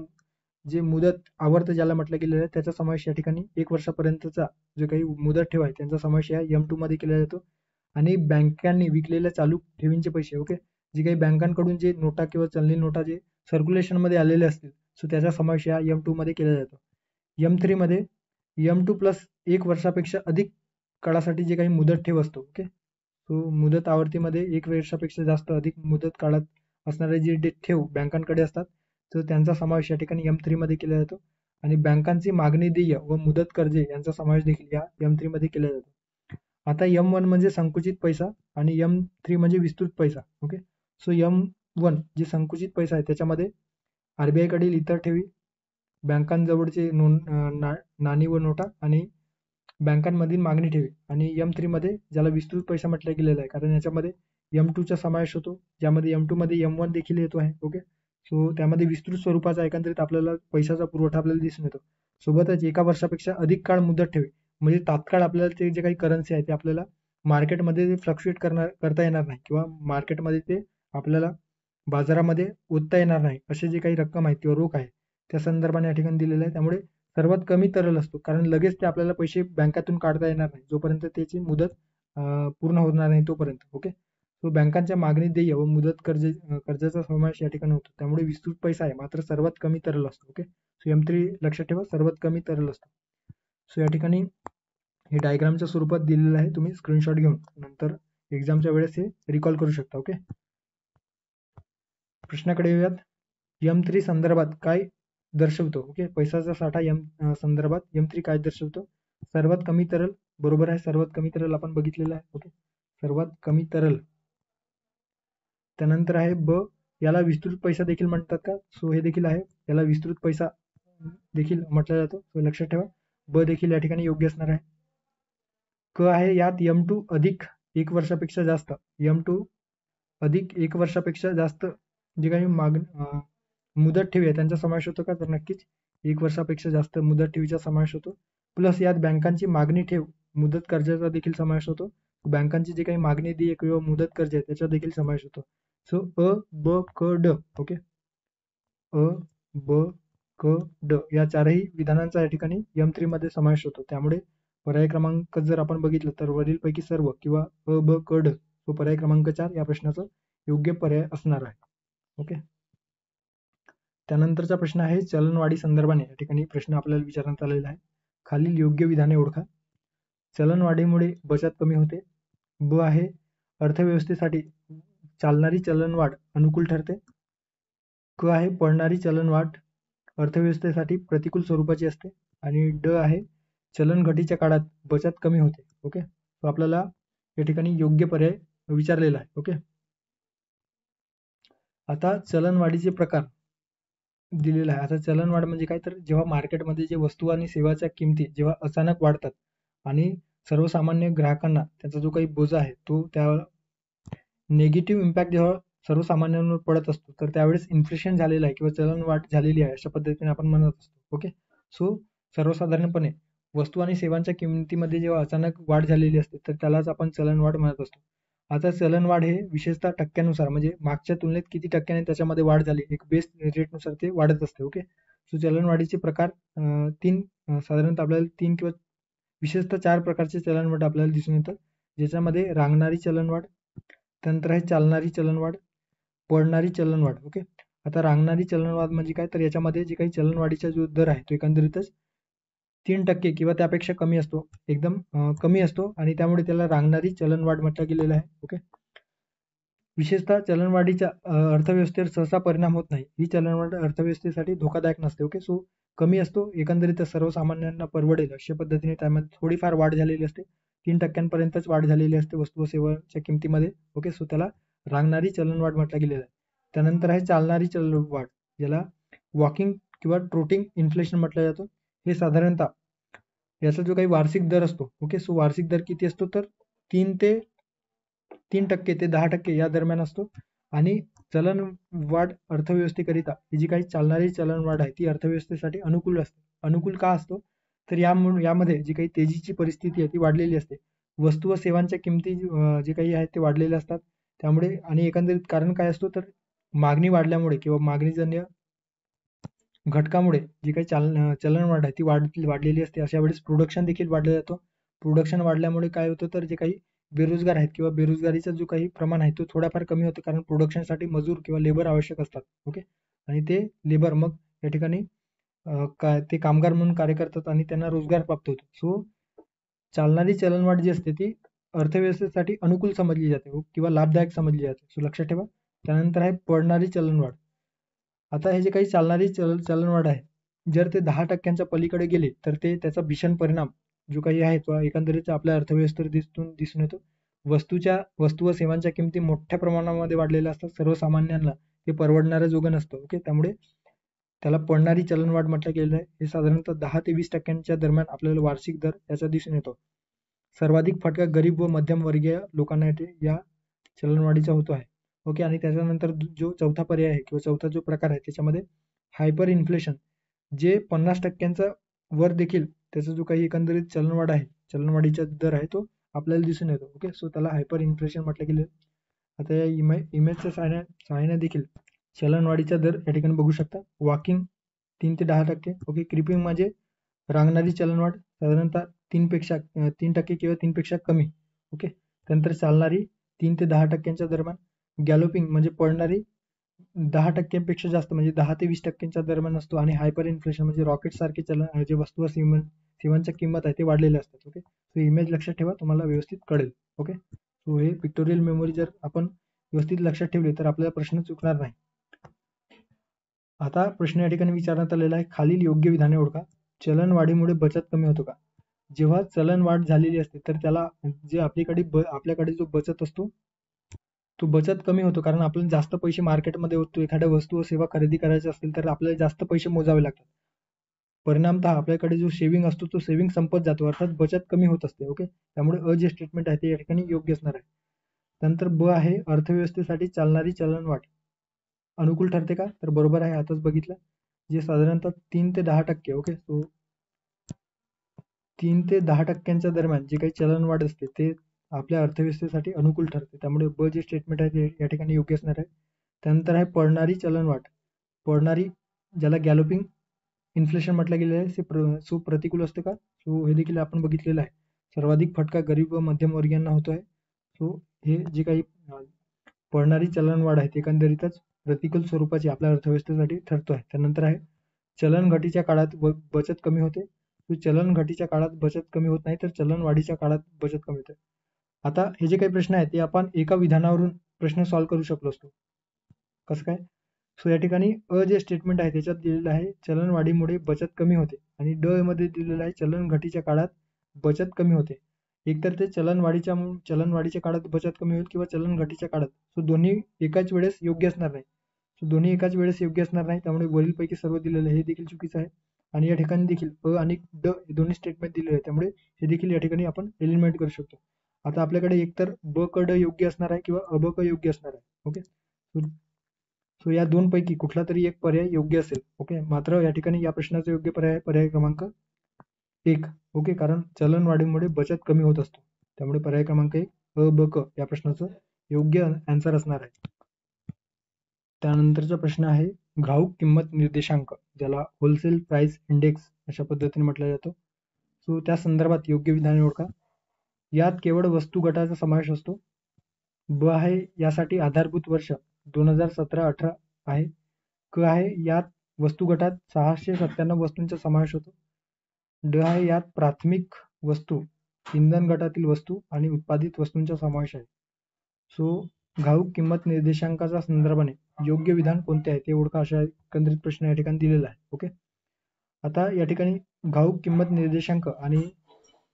जे मुदत आवर्त ज्याला म्हटलं गेलेलं आहे त्याचा समावेश या ठिकाणी 1 वर्षापर्यंतचा जो काही मुदत ठेव आहे त्यांचा समावेश या M2 मध्ये केला जातो. आणि बँकांनी विकलेल्या चालू ठेवींचे पैसे, ओके, जे काही बँकांकडून जे नोटा किंवा चलनी नोटा जे सर्क्युलेशन मध्ये आलेले असतील, सो त्याचा समावेश या M2 मध्ये केला जातो. M3 मध्ये M2 प्लस 1 वर्षापेक्षा अधिक काळासाठी जे काही मुदत ठेव असतो, ओके, सो मुदत आवर्तीमध्ये 1 वर्षापेक्षा जास्त अधिक मुदत काळात असणारे जे ठेव बँकांकडे असतात तर त्यांचा समावेश या ठिकाणी M3 मध्ये केला जातो. आणि बँकांची मागणी देय व मुदत कर्जे यांचा समावेश देखील या M3 मध्ये केला जातो. आता M1 म्हणजे संकुचित पैसा आणि M3 म्हणजे विस्तृत पैसा. ओके, सो M1 जे संकुचित पैसा आहे त्याच्यामध्ये आरबीआय कडील इतर ठेवी, बँकांजवळचे नाणी व नोटा आणि बँकांमधील मागणी ठेवी. आणि M3 मध्ये ज्याला विस्तृत पैसा म्हटलं गेलेला आहे कारण याच्यामध्ये M2 चा समावेश होतो, ज्यामध्ये M2 मध्ये M1 देखील येतो आहे. ओके, सो त्यामध्ये विस्तृत स्वरूपाचा एकंदरीत आपल्याला पैशाचा पुरवठा आपल्याला दिसून येतो. सोबतच 1 वर्षापेक्षा अधिक काळ मुदत ठेवी म्हणजे तात्काळ आपल्याला ते जे काही करन्सी आहे ते आपल्याला मार्केटमध्ये फ्लक्च्युएट करता येणार नाही किंवा मार्केटमध्ये ते आपल्याला बाजारामध्ये ओतता येणार नाही, असे जे काही रक्कम आहे किंवा रोख आहे त्या संदर्भाने या ठिकाणी दिलेलं आहे. त्यामुळे सर्वात कमी तरल असतो कारण लगेच ते आपल्याला पैसे बँकेतून काढता येणार नाही जोपर्यंत त्याची मुदत पूर्ण होणार नाही तोपर्यंत. ओके, सो बँकांच्या मागणी देय व मुदत कर्जाचा समावेश या ठिकाणी होतो, त्यामुळे विस्तृत पैसा आहे मात्र सर्वात कमी तरल असतो. ओके, सो M3 लक्षात ठेवा सर्वात कमी तरल असतो. सो या ठिकाणी हे डायग्रामच्या स्वरूपात दिलेलं आहे, तुम्ही स्क्रीनशॉट घेऊन नंतर एक्झामच्या वेळेस हे रिकॉल करू शकता. ओके, प्रश्नाकडे येऊयात. M3 संदर्भात काय दर्शवतो? ओके, पैशाचा साठा संदर्भात M3 काय दर्शवतो? सर्वात कमी तरल, बरोबर आहे, सर्वात कमी तरल आपण बघितलेलं आहे. ओके, सर्वात कमी तरल. त्यानंतर आहे ब, याला विस्तृत पैसा देखील म्हणतात का, सो हे देखील आहे, याला विस्तृत पैसा देखील म्हटलं जातो. सो लक्षात ठेवा ब देखील या ठिकाणी योग्य असणार आहे. क आहे यात M2 अधिक 1 वर्षापेक्षा जास्त, M2 अधिक 1 वर्षापेक्षा जास्त जे काही मुदत ठेवी आहे त्यांचा समावेश होतो का, तर नक्कीच 1 वर्षापेक्षा जास्त मुदत ठेवीचा समावेश होतो. प्लस यात बँकांची मागणी ठेव मुदत कर्जाचा देखील समावेश होतो. बँकांची जे काही मागणी देय किंवा मुदत कर्ज आहे त्याचा देखील समावेश होतो. सो अ ब क ड, ओके, अ ब क ड या चारही विधानांचा या ठिकाणी M3 मध्ये समावेश होतो. त्यामुळे पर्याय क्रमांक जर आपण बघितलं तर वरीलपैकी सर्व किंवा अ ब क ड, तो पर्याय क्रमांक 4 या प्रश्नाचं योग्य पर्याय असणार आहे. ओके, त्यानंतरचा प्रश्न आहे चलनवाढी संदर्भाने या ठिकाणी प्रश्न आपल्याला विचारण्यात आलेला आहे. खालील योग्य विधाने ओळखा. चलनवाढीमुळे बचत कमी होते. ब आहे अर्थव्यवस्थेसाठी चालणारी चलनवाढ अनुकूल ठरते. क आहे पडणारी चलनवाढ अर्थव्यवस्थेसाठी प्रतिकूल स्वरूपाची असते. आणि ड आहे चलन घटीच्या काळात बचत कमी होते. ओके, तो आपल्याला या ठिकाणी योग्य पर्याय विचारलेला आहे. ओके, आता चलनवाढीचे प्रकार दिलेला आहे. आता चलनवाढ म्हणजे काय, तर जेव्हा मार्केटमध्ये जे वस्तू आणि सेवाच्या किमती जेव्हा अचानक वाढतात आणि सर्वसामान्य ग्राहकांना त्याचा जो काही बोजा आहे तो त्या नेगेटिव्ह इम्पॅक्ट जेव्हा सर्वसामान्यांवर पडत असतो तर त्यावेळेस इन्फ्लेशन झालेलं आहे किंवा चलनवाढ झालेली आहे अशा पद्धतीने आपण म्हणत असतो. ओके, सो सर्वसाधारणपणे वस्तू आणि सेवांच्या किमतीमध्ये जेव्हा अचानक वाढ झालेली असते तर त्यालाच आपण चलनवाढ म्हणत असतो. आता चलनवाढ हे विशेषतः टक्क्यानुसार म्हणजे मागच्या तुलनेत किती टक्क्याने त्याच्यामध्ये वाढ झाली एक बेस रेटनुसार ते वाढत असते. ओके, सो चलनवाढीचे प्रकार साधारणतः आपल्याला 3 किंवा विशेषतः 4 प्रकारचे चलनवाढ आपल्याला दिसून येतात, ज्याच्यामध्ये रांगणारी चलनवाढ, त्यानंतर आहे चालणारी चलनवाढ, पडणारी चलनवाढ. ओके, आता रांगणारी चलनवाढ म्हणजे काय, तर याच्यामध्ये जे काही चलनवाढीचा जो दर आहे तो एकंदरीतच 3% किंवा त्यापेक्षा कमी असतो, एकदम कमी असतो आणि त्यामुळे त्याला रांगणारी चलनवाढ म्हटलं गेलेलं आहे. ओके, विशेषतः चलनवाढीचा अर्थव्यवस्थेवर सहसा परिणाम होत नाही. ही चलनवाढ अर्थव्यवस्थेसाठी धोकादायक नसते. ओके, सो कमी असतो, एकंदरीत सर्वसामान्यांना परवडेल अशा पद्धतीने त्यामध्ये थोडीफार वाढ झालेली असते. 3% वाढ झालेली असते वस्तू व सेवांच्या किमतीमध्ये. ओके, सो त्याला रांगणारी चलनवाढ म्हटलं गेलेलं आहे. त्यानंतर आहे चालणारी चलनवाढ, ज्याला वॉकिंग किंवा ट्रोटिंग इन्फ्लेशन म्हटलं जातं. हे साधारणतः याचा जो काही वार्षिक दर असतो, ओके, सो वार्षिक दर किती असतो तर 3% ते 10% या दरम्यान असतो. आणि चलनवाढ अर्थव्यवस्थेकरिता ही जी काही चालणारी चलनवाढ आहे ती अर्थव्यवस्थेसाठी अनुकूल असते. अनुकूल का असतो तर यामध्ये जी काही तेजीची परिस्थिती आहे ती वाढलेली असते. वस्तू व सेवांच्या किमती जे काही आहेत ते वाढलेले असतात. त्यामुळे आणि एकंदरीत कारण काय असतो तर मागणी वाढल्यामुळे किंवा मागणीजन्य घटकामुळे जी काही चलनवाढ आहे ती वाढलेली असते. अशा वेळेस प्रोडक्शन देखील वाढलं जातं. प्रोडक्शन वाढल्यामुळे काय होतं तर जे काही बेरोजगार आहेत किंवा बेरोजगारीचा जो काही प्रमाण आहे तो थोडाफार कमी होतो, कारण प्रोडक्शनसाठी मजूर किंवा लेबर आवश्यक असतात. ओके, आणि ते लेबर मग या ठिकाणी ते कामगार म्हणून कार्य करतात आणि त्यांना रोजगार प्राप्त होतो. सो चालणारी चलनवाढ जी असते ती अर्थव्यवस्थेसाठी अनुकूल समजली जाते किंवा लाभदायक समजली जाते. सो लक्षात ठेवा. त्यानंतर आहे पडणारी चलनवाढ. आता हे जे काही चालणारी चलनवाढ आहे, जर ते 10%च्या पलीकडे गेले तर त्याचा भीषण परिणाम जो काही आहे तो एकंदरीत आपल्या अर्थव्यवस्थेवर दिसून येतो. वस्तू व सेवांच्या किमती मोठ्या प्रमाणामध्ये वाढलेल्या असतात. सर्वसामान्यांना ते परवडणारं जोगं नसतं. ओके, त्यामुळे त्याला पडणारी चलनवाढ म्हटलं गेलेलं आहे. हे साधारणतः 10 ते 20% दरम्यान आपल्याला वार्षिक दर याचा दिसून येतो. सर्वाधिक फटका गरीब व मध्यमवर्गीय लोकांना या चलनवाढीचा होतो आहे. ओके, आणि त्याच्यानंतर जो चौथा पर्याय आहे किंवा चौथा जो प्रकार आहे त्याच्यामध्ये हायपर इन्फ्लेशन, जे 50% वर देखील त्याचा जो काही एकंदरीत चलनवाढ आहे, चलनवाढीचा दर आहे तो आपल्याला दिसून येतो. ओके, सो त्याला हायपर इन्फ्लेशन म्हटलं गेलं. आता या इमेजच्या सहाय्याने देखील चलनवाढीचा दर या ठिकाणी बघू शकता. वॉकिंग 3 ते 10%. ओके, क्रिपिंग म्हणजे रांगणारी चलनवाढ साधारणतः 3% किंवा 3पेक्षा कमी. ओके, त्यानंतर चालणारी 3 ते 10%च्या दरम्यान. गॅलोपिंग म्हणजे पडणारी 10%पेक्षा जास्त म्हणजे 10 ते 20%च्या दरम्यान असतो. आणि हायपर इन्फ्लेशन म्हणजे रॉकेट सारखे जे वस्तू व सेवांच्या किंमत आहे ते वाढलेले असतात. ओके, सो इमेज लक्षात ठेवा, तुम्हाला व्यवस्थित कळेल. ओके, सो हे पिक्टोरियल मेमरी जर आपण व्यवस्थित लक्षात ठेवले तर आपल्याला प्रश्न चुकणार नाही. आता प्रश्न या ठिकाणी विचारण्यात आलेला आहे, खालील योग्य विधाने ओळखा. चलनवाढीमुळे बचत कमी होतो का? जेव्हा चलनवाढ झालेली असते तर त्याला जे आपल्याकडे जो बचत असतो तो बचत कमी होतो, कारण आपल्याला जास्त पैसे मार्केटमध्ये होतो. एखाद्या वस्तू व सेवा खरेदी करायची असतील तर आपल्याला जास्त पैसे मोजावे लागतात. परिणामतः आपल्याकडे जो सेव्हिंग असतो तो सेव्हिंग संपत जातो, अर्थात बचत कमी होत असते. ओके, त्यामुळे जे स्टेटमेंट आहे ते या ठिकाणी योग्य असणार आहे. त्यानंतर ब आहे, अर्थव्यवस्थेसाठी चालणारी चलनवाढ अनुकूल ठरते का? तर बरोबर आहे, आताच बघितलं. जे साधारणतः 3 ते 10%. ओके, सो 3 ते 10%च्या दरम्यान जे काही चलनवाढ असते ते आपल्या अर्थव्यवस्थेसाठी अनुकूल ठरते. त्यामुळे ब जे स्टेटमेंट आहे ते या ठिकाणी योग्य असणार आहे. त्यानंतर आहे पडणारी चलनवाढ. पडणारी, ज्याला गॅलोपिंग इन्फ्लेशन म्हटलं गेलेलं आहे, सो प्रतिकूल असते का? सो हे देखील आपण बघितलेलं आहे. सर्वाधिक फटका गरीब व मध्यमवर्गीयांना होतो आहे. सो हे जे काही पडणारी चलनवाढ आहे ते एकंदरीतच प्रतिकूल स्वरूपाची आपल्या अर्थव्यवस्थेसाठी ठरतो आहे. त्यानंतर आहे चलन घटीच्या काळात बचत कमी होते. चलन घटीच्या काळात बचत कमी होत नाही, तर चलनवाढीच्या काळात बचत कमी होते. आता हे जे काही प्रश्न आहेत ते आपण एका विधानावरून प्रश्न सॉल्व्ह करू शकलो असतो. कसं काय? सो या ठिकाणी जे स्टेटमेंट आहे त्याच्यात दिलेलं आहे चलनवाढीमुळे बचत कमी होते, आणि मध्ये दिलेलं आहे चलन घटीच्या काळात बचत कमी होते. एकतर ते चलनवाढीच्या काळात बचत कमी होईल किंवा चलन घटीच्या काळात. सो दोन्ही एकाच वेळेस योग्य असणार नाही. सो दोन्ही एकाच वेळेस योग्य असणार नाही, त्यामुळे वरीलपैकी सर्व दिलेलं हे देखील चुकीचं आहे. आणि या ठिकाणी देखील आणि हे दोन्ही स्टेटमेंट दिलेले आहे, त्यामुळे हे देखील या ठिकाणी आपण एलिमिनेट करू शकतो. आता आपल्याकडे एकतर ब क ड योग्य असणार आहे किंवा अ ब क योग्य असणार आहे. ओके, सो या दोनपैकी कुठला तरी एक पर्याय योग्य असेल. ओके, मात्र या ठिकाणी या प्रश्नाचा योग्य पर्याय क्रमांक 1. ओके, कारण चलनवाढीमुळे बचत कमी होत असतो. त्यामुळे पर्याय क्रमांक 1 अ, ब, क या प्रश्नाचं योग्य आन्सर असणार आहे. त्यानंतरचा प्रश्न आहे घाऊक किंमत निर्देशांक, ज्याला होलसेल प्राइस इंडेक्स अशा पद्धतीने म्हटलं जातं. सो त्या संदर्भात योग्य विधाने ओळखा. यात केवळ वस्तू गटाचा समावेश असतो. ब आहे यासाठी आधारभूत वर्ष 2017-18 आहे. क आहे यात वस्तू गटात 697 वस्तूंचा समावेश होतो. ड आहे यात प्राथमिक वस्तू, इंधन गटातील वस्तू आणि उत्पादित वस्तूंचा समावेश आहे. सो घाऊक किंमत निर्देशांकाच्या संदर्भाने योग्य विधान कोणते आहे ते ओळखा, अशा एकंदरीत प्रश्न या ठिकाणी दिलेला आहे. ओके, आता या ठिकाणी घाऊक किंमत निर्देशांक आणि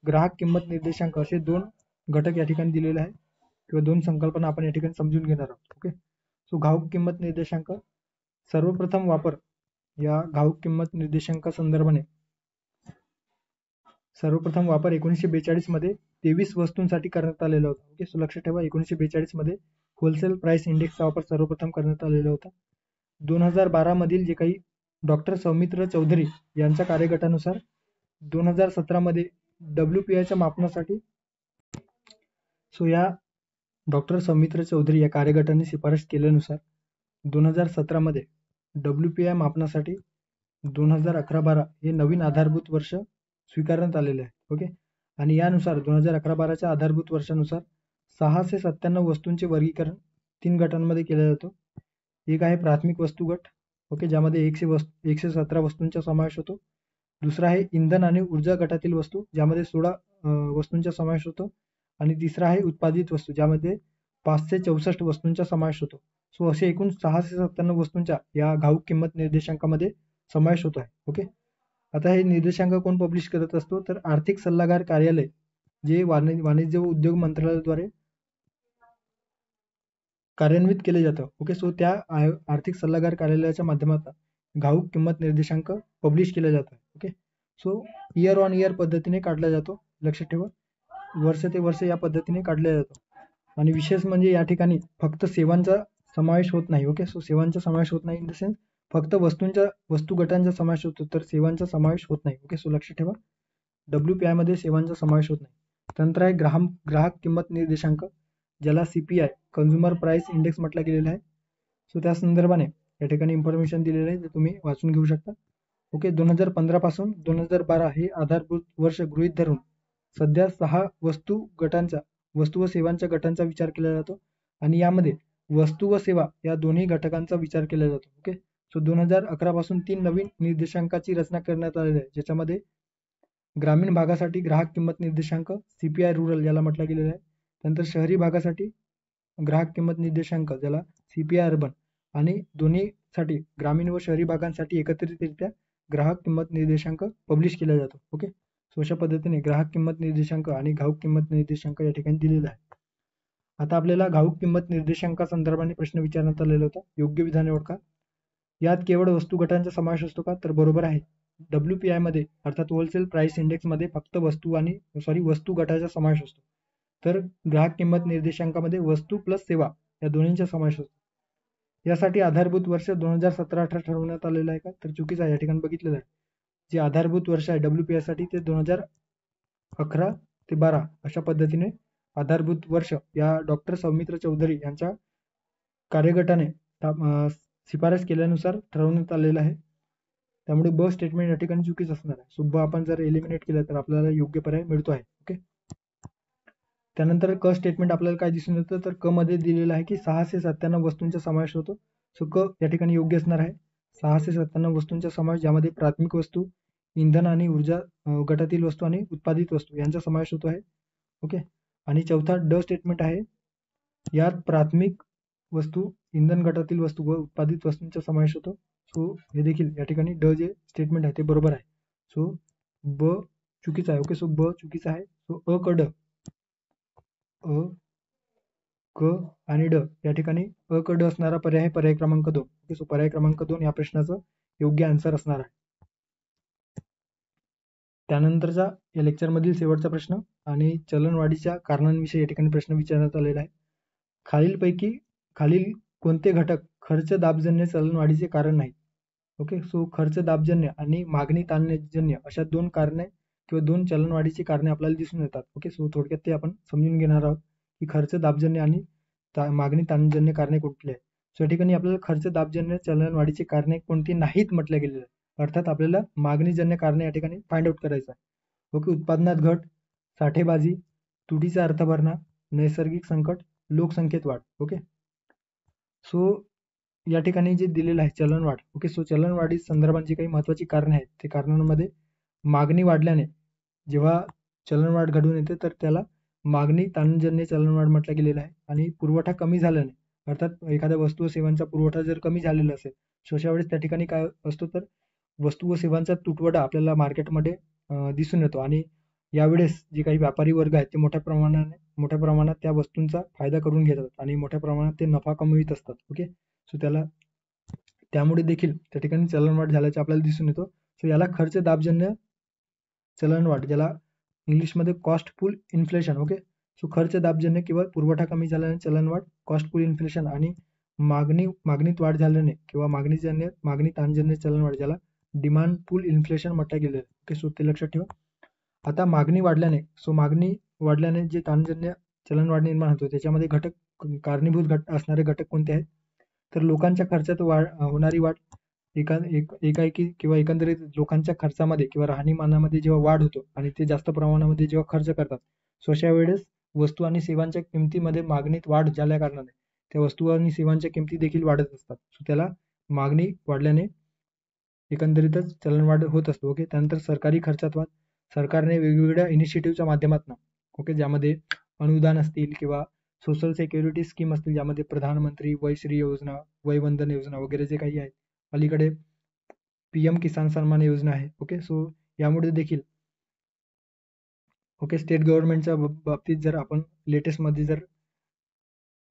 ग्राहक किंमत निर्देशांक असे दोन घटक या ठिकाणी दिलेले आहे किंवा दोन संकल्पना आपण या ठिकाणी समजून घेणार आहोत. ओके, सो घाऊक किंमत निर्देशांक सर्वप्रथम वापर या घाऊक किंमत निर्देशांका संदर्भाने सर्वप्रथम वापर 1942 मध्ये 23 वस्तूंसाठी करण्यात आलेला होता. ओके, सो लक्षात ठेवा 1942 मध्ये होलसेल प्राइस इंडेक्सचा वापर सर्वप्रथम करण्यात आलेला होता. 2012 मधील जे काही डॉक्टर सौमित्र चौधरी यांच्या कार्यगटानुसार 2017 मध्ये WPI च्या मापनासाठी, सो या डॉक्टर सौमित्र चौधरी या कार्यगटाने शिफारस केल्यानुसार 2017 मध्ये WPI मापनासाठी 2011-12 हे नवीन आधारभूत वर्ष स्वीकारण्यात आलेले आहे. ओके, आणि यानुसार 2011-12च्या आधारभूत वर्षानुसार 697 वस्तूंचे वर्गीकरण 3 गटांमध्ये केलं जातं. एक आहे प्राथमिक वस्तू गट, ओके, ज्यामध्ये 117 वस्तूंचा समावेश होतो. दुसरा आहे इंधन आणि ऊर्जा गटातील वस्तू, ज्यामध्ये 16 वस्तूंचा समावेश होतो. आणि तिसरा आहे उत्पादित वस्तू, ज्यामध्ये 564 वस्तूंचा समावेश होतो. सो असे एकूण 697 वस्तूंच्या या घाऊक किंमत निर्देशांकामध्ये समावेश होतो आहे. ओके, आता हे निर्देशांक कोण पब्लिश करत असतो, तर आर्थिक सल्लागार कार्यालय, जे वाणिज्य व उद्योग मंत्रालयाद्वारे कार्यान्वित केले जातं. ओके, सो त्या आर्थिक सल्लागार कार्यालयाच्या माध्यमातून घाऊक किंमत निर्देशांक पब्लिश केला जातो. Okay, so year on year पद्धतीने काढला जातो. लक्षात ठेवा, वर्ष ते वर्ष या पद्धतीने काढला जातो. आणि विशेष म्हणजे या ठिकाणी फक्त सेवांचा समावेश होत नाही. ओके, सो सेवांचा समावेश होत नाही इन द सेन्स फक्त वस्तू गटांचा समावेश होतो, तर सेवांचा समावेश होत नाही. ओके, सो लक्षात ठेवा WPI मध्ये सेवांचा समावेश होत नाही. त्यानंतर आहे ग्राहक किंमत निर्देशांक, ज्याला CPI कन्झ्युमर प्राइस इंडेक्स म्हटलं गेलेलं आहे. सो त्या संदर्भाने या ठिकाणी इन्फॉर्मेशन दिलेलं आहे, जे तुम्ही वाचून घेऊ शकता. ओके, 2015 पासून 2012 हे आधारभूत वर्ष गृहीत धरून सध्या 6 वस्तू व सेवांच्या गटांचा विचार केला जातो आणि यामध्ये वस्तू व सेवा या दोन्ही घटकांचा विचार केला जातो. ओके, सो 2011 पासून 3 नवीन निर्देशांकाची रचना करण्यात आलेली आहे, ज्याच्यामध्ये ग्रामीण भागासाठी ग्राहक किंमत निर्देशांक CPI रूरल याला म्हटलं गेलेलं आहे. त्यानंतर शहरी भागासाठी ग्राहक किंमत निर्देशांक, ज्याला CPI अर्बन, आणि दोन्हीसाठी ग्रामीण व शहरी भागांसाठी एकत्रितरित्या ग्राहक किंमत निर्देशांक पब्लिश केला जातो. ओके, सो अशा पद्धतीने ग्राहक किंमत निर्देशांक आणि घाऊक किंमत निर्देशांक या ठिकाणी दिलेला आहे. आता आपल्याला घाऊक किंमत निर्देशांका संदर्भाने प्रश्न विचारण्यात आलेला होता. योग्य विधाने ओळखा. यात केवळ वस्तू गटांचा समावेश असतो का, तर बरोबर आहे. WPI मध्ये अर्थात होलसेल प्राइस इंडेक्स मध्ये फक्त वस्तू गटाचा समावेश असतो. तर ग्राहक किंमत निर्देशांकामध्ये वस्तू प्लस सेवा या दोन्हींचा समावेश होतो. यासाठी आधारभूत वर्ष 2017-18 ठरवण्यात आलेलं आहे का, तर चुकीचं आहे. या ठिकाणी बघितलेलं आहे, जे आधारभूत वर्ष आहे WPI साठी ते 2011 ते 12 अशा पद्धतीने आधारभूत वर्ष या डॉक्टर सौमित्र चौधरी यांच्या कार्यगटाने शिफारस केल्यानुसार ठरवण्यात आलेलं आहे. त्यामुळे ब स्टेटमेंट या ठिकाणी चुकीच असणार आहे. सो ब आपण जर एलिमिनेट केलं तर आपल्याला योग्य पर्याय मिळतो आहे. ओके, त्यानंतर क स्टेटमेंट आपल्याला काय दिसून येतं, तर क मध्ये दिलेलं आहे की 697 वस्तूंचा समावेश होतो. सो क या ठिकाणी योग्य असणार आहे. 697 वस्तूंचा समावेश, ज्यामध्ये प्राथमिक वस्तू, इंधन आणि ऊर्जा गटातील वस्तू आणि उत्पादित वस्तू यांचा समावेश होतो आहे. ओके, आणि चौथा ड स्टेटमेंट आहे, यात प्राथमिक वस्तू, इंधन गटातील वस्तू व उत्पादित वस्तूंचा समावेश होतो. सो हे देखील या ठिकाणी ड जे स्टेटमेंट आहे ते बरोबर आहे. सो ब चुकीचा आहे. ओके, सो ब चुकीचा आहे. सो अ क ड, अ क आणि ड या ठिकाणी अ क ड असणारा पर्याय आहे पर्याय क्रमांक 2. ओके, सो पर्याय क्रमांक 2 या प्रश्नाचं योग्य आन्सर असणार आहे. त्यानंतरचा या लेक्चर मधील शेवटचा प्रश्न आणि चलनवाढीच्या कारणांविषयी या ठिकाणी प्रश्न विचारण्यात आलेला आहे. खालील कोणते घटक खर्च दाबजन्य चलनवाढीचे कारण नाहीत. ओके, सो खर्च दाबजन्य आणि मागणी ताणजन्य अशा दोन कारणे किंवा दोन चलनवाढीची कारणे आपल्याला दिसून येतात. ओके, सो थोडक्यात ते आपण समजून घेणार आहोत की खर्च दाबजन्य आणि मागणी ताणजन्य कारणे कुठली आहेत. सो या ठिकाणी आपल्याला खर्च दाबजन्य चलनवाढीची कारणे कोणती नाहीत म्हटल्या गेलेलं आहे. अर्थात आपल्याला मागणीजन्य कारणे या ठिकाणी फाइंड आउट करायचं आहे. ओके, उत्पादनात घट, साठेबाजी, तुटीचा अर्थभरणा, नैसर्गिक संकट, लोकसंख्येत वाढ. ओके, सो या ठिकाणी जे दिलेलं आहे चलनवाढ. ओके, सो चलनवाढी संदर्भात जी काही महत्वाची कारणे आहेत ते कारणांमध्ये मागणी वाढल्याने जेव्हा चलनवाढ घडून येते तर त्याला मागणी ताणजन्य चलनवाढ म्हटलं गेलेलं आहे. आणि पुरवठा कमी झाल्याने अर्थात एखाद्या वस्तू व सेवांचा पुरवठा जर कमी झालेला असेल so अशा वेळेस त्या ठिकाणी काय असतो तर वस्तू व सेवांचा तुटवडा आपल्याला मार्केटमध्ये दिसून येतो आणि यावेळेस जे काही व्यापारी वर्ग आहेत ते मोठ्या प्रमाणात त्या वस्तूंचा फायदा करून घेतात आणि मोठ्या प्रमाणात ते नफा कमवित असतात. ओके, सो त्यामुळे देखील त्या ठिकाणी चलनवाढ झाल्याचे आपल्याला दिसून येतो. सो याला खर्च दाबजन्य चलनवाढ, ज्याला इंग्लिशमध्ये cost pull inflation. Okay, so खर्च दाबजन्य किंवा पुरवठा कमी झाल्याने चलनवाढ, कॉस्ट पुल इन्फ्लेशन आणि मागणीत वाढ झाल्याने किंवा मागणी ताणजन्य चलनवाढ, ज्याला डिमांड पुल इन्फ्लेशन म्हटलं गेलं. ओके, सो ते लक्षात ठेवा. आता मागणी वाढल्याने जे ताणजन्य चलनवाढ निर्माण होतो त्याच्यामध्ये कारणीभूत असणारे घटक कोणते आहेत तर लोकांच्या खर्चात होणारी वाढ, एकाएकी किंवा एकंदरीत लोकांच्या खर्चामध्ये किंवा राहणीमानामध्ये जेव्हा वाढ होतो आणि ते जास्त प्रमाणामध्ये जेव्हा खर्च करतात सो अशा वेळेस वस्तू आणि सेवांच्या किमतीमध्ये मागणीत वाढ झाल्या कारणाने त्या वस्तू आणि सेवांच्या किमती देखील वाढत असतात. सो त्याला मागणी वाढल्याने एकंदरीतच चलनवाढ होत असतो. ओके, त्यानंतर सरकारी खर्चात वाढ, सरकारने वेगवेगळ्या इनिशिएटिव्हच्या माध्यमातून ओके ज्यामध्ये अनुदान असतील किंवा सोशल सिक्युरिटी स्कीम असतील, ज्यामध्ये प्रधानमंत्री वयश्री योजना, वयवंदन योजना वगैरे जे काही आहेत, अलीकडे PM किसान सन्मान योजना आहे. ओके, सो यामुळे देखील ओके स्टेट गव्हर्नमेंटच्या बाबतीत जर आपण लेटेस्टमध्ये जर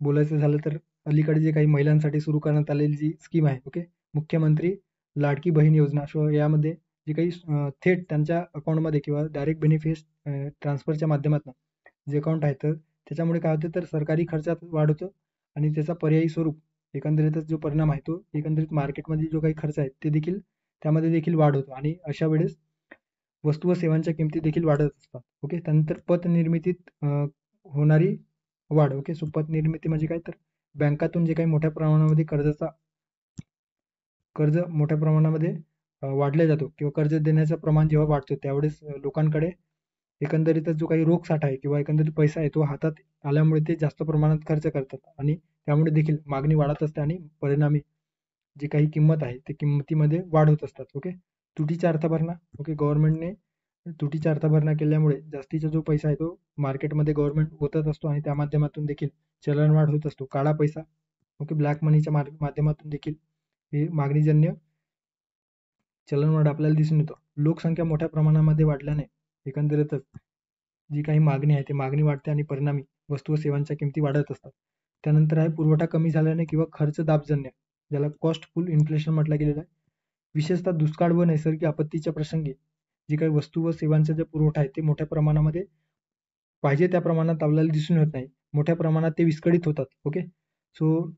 बोलायचं झालं तर अलीकडे जे काही महिलांसाठी सुरू करण्यात आलेली जी स्कीम आहे ओके मुख्यमंत्री लाडकी बहीण योजना, सो यामध्ये जे काही थेट त्यांच्या अकाउंटमध्ये किंवा डायरेक्ट बेनिफिट ट्रान्सफरच्या माध्यमातून जे अकाउंट आहे तर त्याच्यामुळे काय होतं तर सरकारी खर्चात वाढ होतं आणि त्याचा पर्यायी स्वरूप एकंदरीतच जो परिणाम आहे तो एकंदरीत मार्केटमध्ये जो काही खर्च आहे ते देखील त्यामध्ये देखील वाढ होतो आणि अशा वेळेस वस्तू व सेवांच्या किमती देखील वाढत असतात. ओके, त्यानंतर पत निर्मितीत होणारी वाढ. ओके, सो पत निर्मिती म्हणजे काय तर बँकातून जे काही मोठ्या प्रमाणामध्ये कर्ज मोठ्या प्रमाणामध्ये वाढला जातो किंवा कर्ज देण्याचं प्रमाण जेव्हा वाढतो त्यावेळेस लोकांकडे एकंदरीतच जो काही रोख साठा आहे किंवा एकंदरीत पैसा आहे तो हातात आल्यामुळे ते जास्त प्रमाणात खर्च करतात आणि त्यामुळे देखील मागणी वाढत असते आणि परिणामी जी काही किंमत आहे ते किंमतीमध्ये वाढ होत असतात. ओके, तुटीचा अर्थभरणा. ओके, गव्हर्नमेंटने तुटीचा अर्थभरणा केल्यामुळे जास्तीचा जो पैसा आहे तो मार्केटमध्ये गव्हर्नमेंट ओतत असतो आणि त्या माध्यमातून देखील चलनवाढ होत असतो. काळा पैसा ओके ब्लॅक मनीच्या माध्यमातून देखील हे मागणीजन्य चलनवाढ आपल्याला दिसून येतो. लोकसंख्या मोठ्या प्रमाणामध्ये वाढल्याने एकंदरीतच जी काही मागणी आहे ती मागणी वाढते आणि परिणामी वस्तू व सेवांच्या किमती वाढत असतात. त्यानंतर आहे पुरवठा कमी झाल्याने किंवा खर्च दाबजन्य, ज्याला कॉस्ट पुल इन्फ्लेशन म्हटलं गेलेलं आहे. विशेषतः दुष्काळ व नैसर्गिक आपत्तीच्या प्रसंगी जी काही वस्तू व सेवांचा जे पुरवठा आहे ते मोठ्या प्रमाणामध्ये पाहिजे त्या प्रमाणात आपल्याला दिसून येत नाही. मोठ्या प्रमाणात ते विस्कळीत होतात. ओके, सो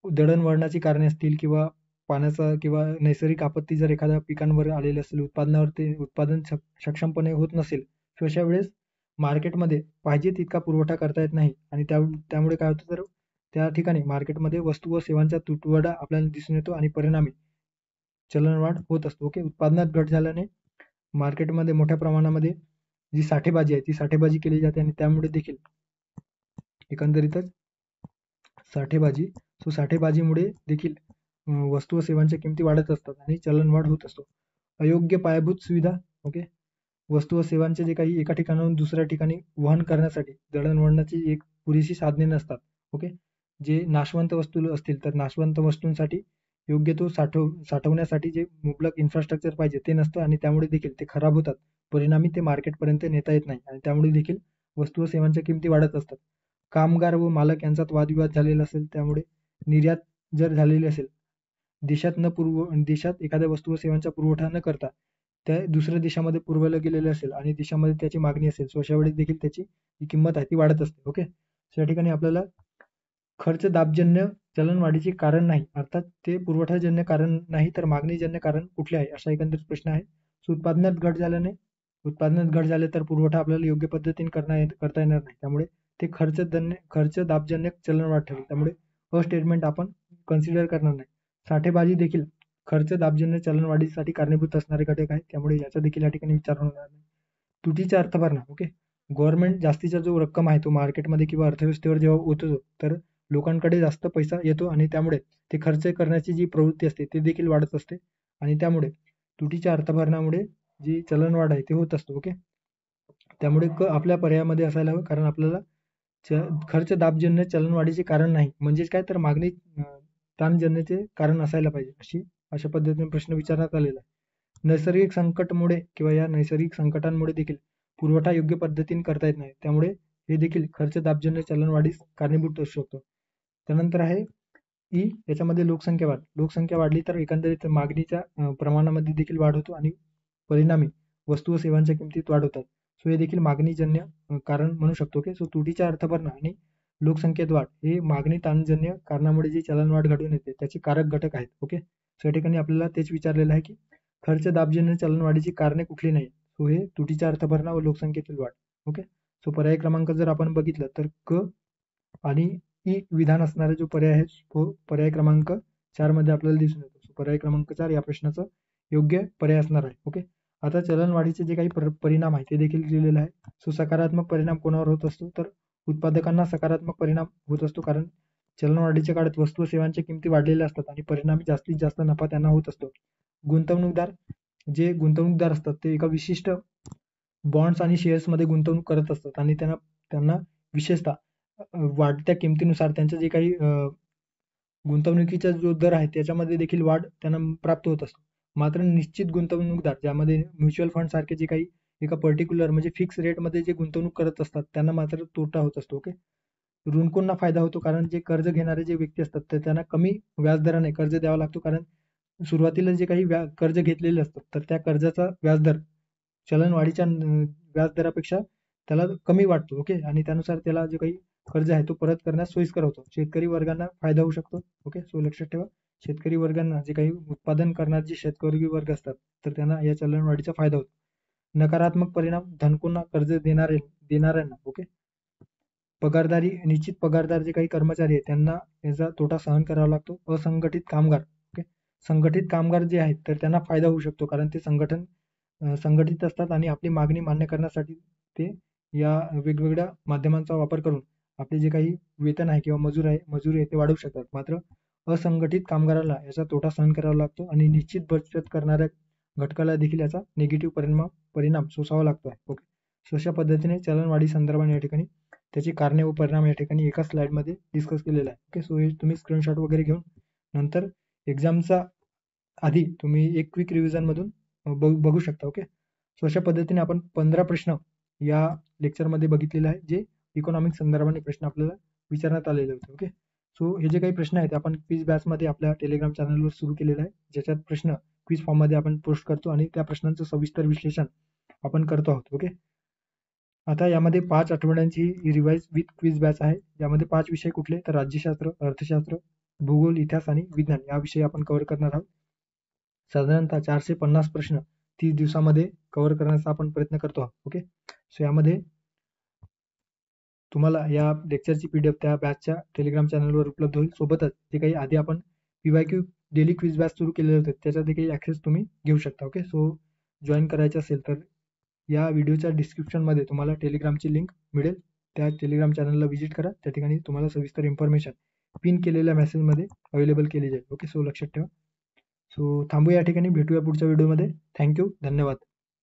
दळणवळणाची कारणे असतील किंवा पाण्याचा किंवा नैसर्गिक आपत्ती जर एखाद्या पिकांवर आलेली असेल, उत्पादनावर ते उत्पादन सक्षमपणे होत नसेल, तर अशा वेळेस मार्केटमध्ये पाहिजे तितका पुरवठा करता येत नाही आणि त्यामुळे काय होतं तर त्या ठिकाणी मार्केटमध्ये वस्तू व सेवांचा तुटवडा आपल्याला दिसून येतो आणि परिणामी चलनवाढ होत असतो. ओके, उत्पादनात घट झाल्याने मार्केटमध्ये मोठ्या प्रमाणामध्ये जी साठेबाजी आहे ती साठेबाजी केली जाते आणि त्यामुळे देखील एकंदरीतच साठेबाजीमुळे देखील वस्तू व सेवांच्या किमती वाढत असतात आणि चलनवाढ होत असतो. अयोग्य पायाभूत सुविधा. ओके, वस्तू व सेवांचे जे काही एका ठिकाणाहून दुसऱ्या ठिकाणी वहन करण्यासाठी दळणवळणाची एक पुरेशी साधने नसतात. ओके, जे नाशवंत वस्तू असतील तर नाशवंत वस्तूंसाठी योग्य तो साठवण्यासाठी जे मुबलक इन्फ्रास्ट्रक्चर पाहिजे ते नसतं आणि त्यामुळे देखील ते खराब होतात. परिणामी ते मार्केटपर्यंत नेता येत नाही आणि त्यामुळे देखील वस्तू व सेवांच्या किमती वाढत असतात. कामगार व मालक यांच्यात वादविवाद झालेला असेल त्यामुळे निर्यात जर झालेली असेल देशात एखाद्या वस्तू व सेवांचा पुरवठा न करता त्या दुसऱ्या देशामध्ये पुरवलं गेलेलं असेल आणि देशामध्ये त्याची मागणी असेल सो अशा वेळेस देखील त्याची जी किंमत आहे ती वाढत असते. ओके, सो या ठिकाणी आपल्याला खर्च दाबजन्य चलनवाढीचे कारण नाही, अर्थात ते पुरवठाजन्य कारण नाही तर मागणीजन्य कारण कुठले आहे, असा एकंदरीत प्रश्न आहे. उत्पादनात घट झाले तर पुरवठा आपल्याला योग्य पद्धतीने करता येणार नाही, त्यामुळे ते खर्च दाबजन्य चलनवाढ ठरेल, त्यामुळे स्टेटमेंट आपण कन्सिडर करणार नाही. साठेबाजी देखील खर्च दाबजन्य चलनवाढीसाठी कारणीभूत असणारे घटक आहे, त्यामुळे याचा देखील या ठिकाणी विचार होणार नाही. तुटीचा अर्थभरणा, ओके. गव्हर्नमेंट जास्तीचा जो रक्कम आहे तो मार्केटमध्ये किंवा अर्थव्यवस्थेवर जेव्हा ओततो तर लोकांकडे जास्त पैसा येतो आणि त्यामुळे ते खर्च करण्याची जी प्रवृत्ती असते ते देखील वाढत असते आणि त्यामुळे तुटीच्या अर्थभरणामुळे जी चलनवाढ आहे ते होत असतो, ओके. त्यामुळे आपल्या पर्यायामध्ये असायला हवं, कारण आपल्याला खर्च दाबजन्य चलनवाढीचे कारण नाही, म्हणजेच काय तर मागणी ताणजन्यचे कारण असायला पाहिजे, अशा पद्धतीने प्रश्न विचारण्यात आलेला आहे. नैसर्गिक संकटमुळे किंवा या नैसर्गिक संकटांमुळे देखील पुरवठा योग्य पद्धतीने करता येत नाही, त्यामुळे हे देखील खर्च दाबजन्य चलनवाढीस कारणीभूत असू शकतो. त्यानंतर आहे याच्यामध्ये लोकसंख्या वाढली तर एकंदरीत मागणीच्या प्रमाणामध्ये देखील वाढ होतो आणि परिणामी वस्तू व सेवांच्या किमतीत वाढ होतात. सो हे देखील मागणीजन्य कारण म्हणू शकतो की सो तुटीच्या अर्थभरणा आणि लोकसंख्येत वाढ हे मागणी ताणजन्य कारणामुळे जी चलनवाढ घडून येते त्याचे कारक घटक आहेत, ओके. सो या ठिकाणी आपल्याला तेच विचारलेलं आहे की खर्च दाबजन्य चलनवाढीची कारणे कुठली नाही, सो हे तुटीच्या अर्थभरणा व लोकसंख्येतील वाढ, ओके. सो पर्याय क्रमांक जर आपण बघितलं तर क आणि विधान असणारा जो पर्याय आहे तो पर्याय क्रमांक 4 मध्ये आपल्याला दिसून येतो. पर्याय क्रमांक 4 या प्रश्नाचं योग्य पर्याय असणार आहे, ओके. आता चलनवाढीचे जे काही परिणाम आहे ते देखील दिलेले आहे. सो सकारात्मक परिणाम कोणावर होत असतो तर उत्पादकांना सकारात्मक परिणाम होत असतो, कारण चलनवाढीच्या काळात वस्तू व सेवांच्या किमती वाढलेल्या असतात आणि परिणामी जास्तीत जास्त नफा त्यांना होत असतो. गुंतवणूकदार असतात ते एका विशिष्ट बॉन्ड्स आणि शेअर्समध्ये गुंतवणूक करत असतात आणि त्यांना विशेषतः वाढत्या किमतीनुसार त्यांचं जे काही गुंतवणुकीचा जो दर आहे त्याच्यामध्ये देखील वाढ त्यांना प्राप्त होत असतो. मात्र निश्चित गुंतवणूकदार ज्यामध्ये म्युच्युअल फंड सारखे जे काही एका पर्टिक्युलर म्हणजे फिक्स रेटमध्ये जे गुंतवणूक करत असतात त्यांना मात्र तोटा होत असतो, ओके. ऋणकोंना फायदा होतो, कारण जे कर्ज घेणारे जे व्यक्ती असतात तर त्यांना कमी व्याजदराने कर्ज द्यावा लागतो, कारण सुरुवातीला जे काही कर्ज घेतलेले असतात तर त्या कर्जाचा व्याजदर चलनवाढीच्या व्याजदरापेक्षा त्याला कमी वाटतो, ओके. आणि त्यानुसार त्याला जे काही कर्ज आहे तो परत करण्यास सोयीस्कर होतो. शेतकरी वर्गांना फायदा होऊ शकतो, ओके. सो लक्षात ठेवा, शेतकरी वर्गांना जे काही उत्पादन करणारे जे शेतकरी वर्ग असतात तर त्यांना या चलनवाढीचा फायदा होतो. नकारात्मक परिणाम धनकोंना कर्ज देणाऱ्यांना, ओके. निश्चित पगारदार जे काही कर्मचारी आहेत त्यांना याचा तोटा सहन करावा लागतो. असंघटित कामगार, ओके. संघटित कामगार जे आहेत तर त्यांना फायदा होऊ शकतो, कारण ते संघटित असतात आणि आपली मागणी मान्य करण्यासाठी ते या वेगवेगळ्या माध्यमांचा वापर करून आपले जे काही वेतन आहे किंवा मजुरी आहे ते वाढवू शकतात. मात्र असंघटित कामगाराला याचा तोटा सहन करावा लागतो आणि निश्चित बचत करणाऱ्या घटकाला देखील याचा निगेटिव्ह परिणाम सोसावा लागतो, ओके. सो अशा पद्धतीने चलनवाढी संदर्भाने या ठिकाणी त्याची कारणे व परिणाम या ठिकाणी एका स्लाइडमध्ये डिस्कस केलेला आहे, ओके. सो हे तुम्ही स्क्रीनशॉट वगैरे घेऊन नंतर एक्झामचा आधी तुम्ही एक क्विक रिव्हिजन मधून बघू शकता, ओके. सो अशा पद्धतीने आपण 15 प्रश्न या लेक्चरमध्ये बघितलेले आहे, जे इकॉनॉमिक संदर्भाने प्रश्न आपल्याला विचारण्यात आलेले होते, ओके. सो हे जे काही प्रश्न आहेत आपण क्विज बॅचमध्ये आपल्या टेलिग्राम चॅनलवर सुरू केलेलं आहे, ज्याच्यात प्रश्न क्विज फॉर्ममध्ये आपण पोस्ट करतो आणि त्या प्रश्नांचं सविस्तर विश्लेषण आपण करतो आहोत, ओके. आता यामध्ये 5 आठवड्यांची रिवाइज विथ क्विज बॅच आहे, यामध्ये 5 विषय कुठले तर राज्यशास्त्र, अर्थशास्त्र, भूगोल, इतिहास आणि विज्ञान या विषयी आपण कव्हर करणार आहोत. साधारणतः 450 प्रश्न 30 दिवसामध्ये कव्हर करण्याचा आपण प्रयत्न करतो आहोत, ओके. सो यामध्ये तुम्हाला या लेक्चरची PDF त्या बॅचच्या टेलिग्राम चॅनलवर उपलब्ध होईल. सोबतच जे काही आधी आपण PYQ डेली क्विज बॅच सुरू केलेले होते त्याचा देखील ऍक्सेस तुम्ही घेऊ शकता, ओके. सो जॉईन करायचे असेल तर या व्हिडिओच्या डिस्क्रिप्शनमध्ये तुम्हाला टेलिग्रामची लिंक मिळेल, त्या टेलिग्राम चॅनलला व्हिजिट करा, त्या ठिकाणी तुम्हाला सविस्तर इन्फॉर्मेशन पिन केलेल्या मेसेजमध्ये अवेलेबल केली जाईल, ओके. सो लक्षात ठेवा. सो थांबूया या ठिकाणी, भेटूया पुढच्या व्हिडिओमध्ये. थँक्यू, धन्यवाद.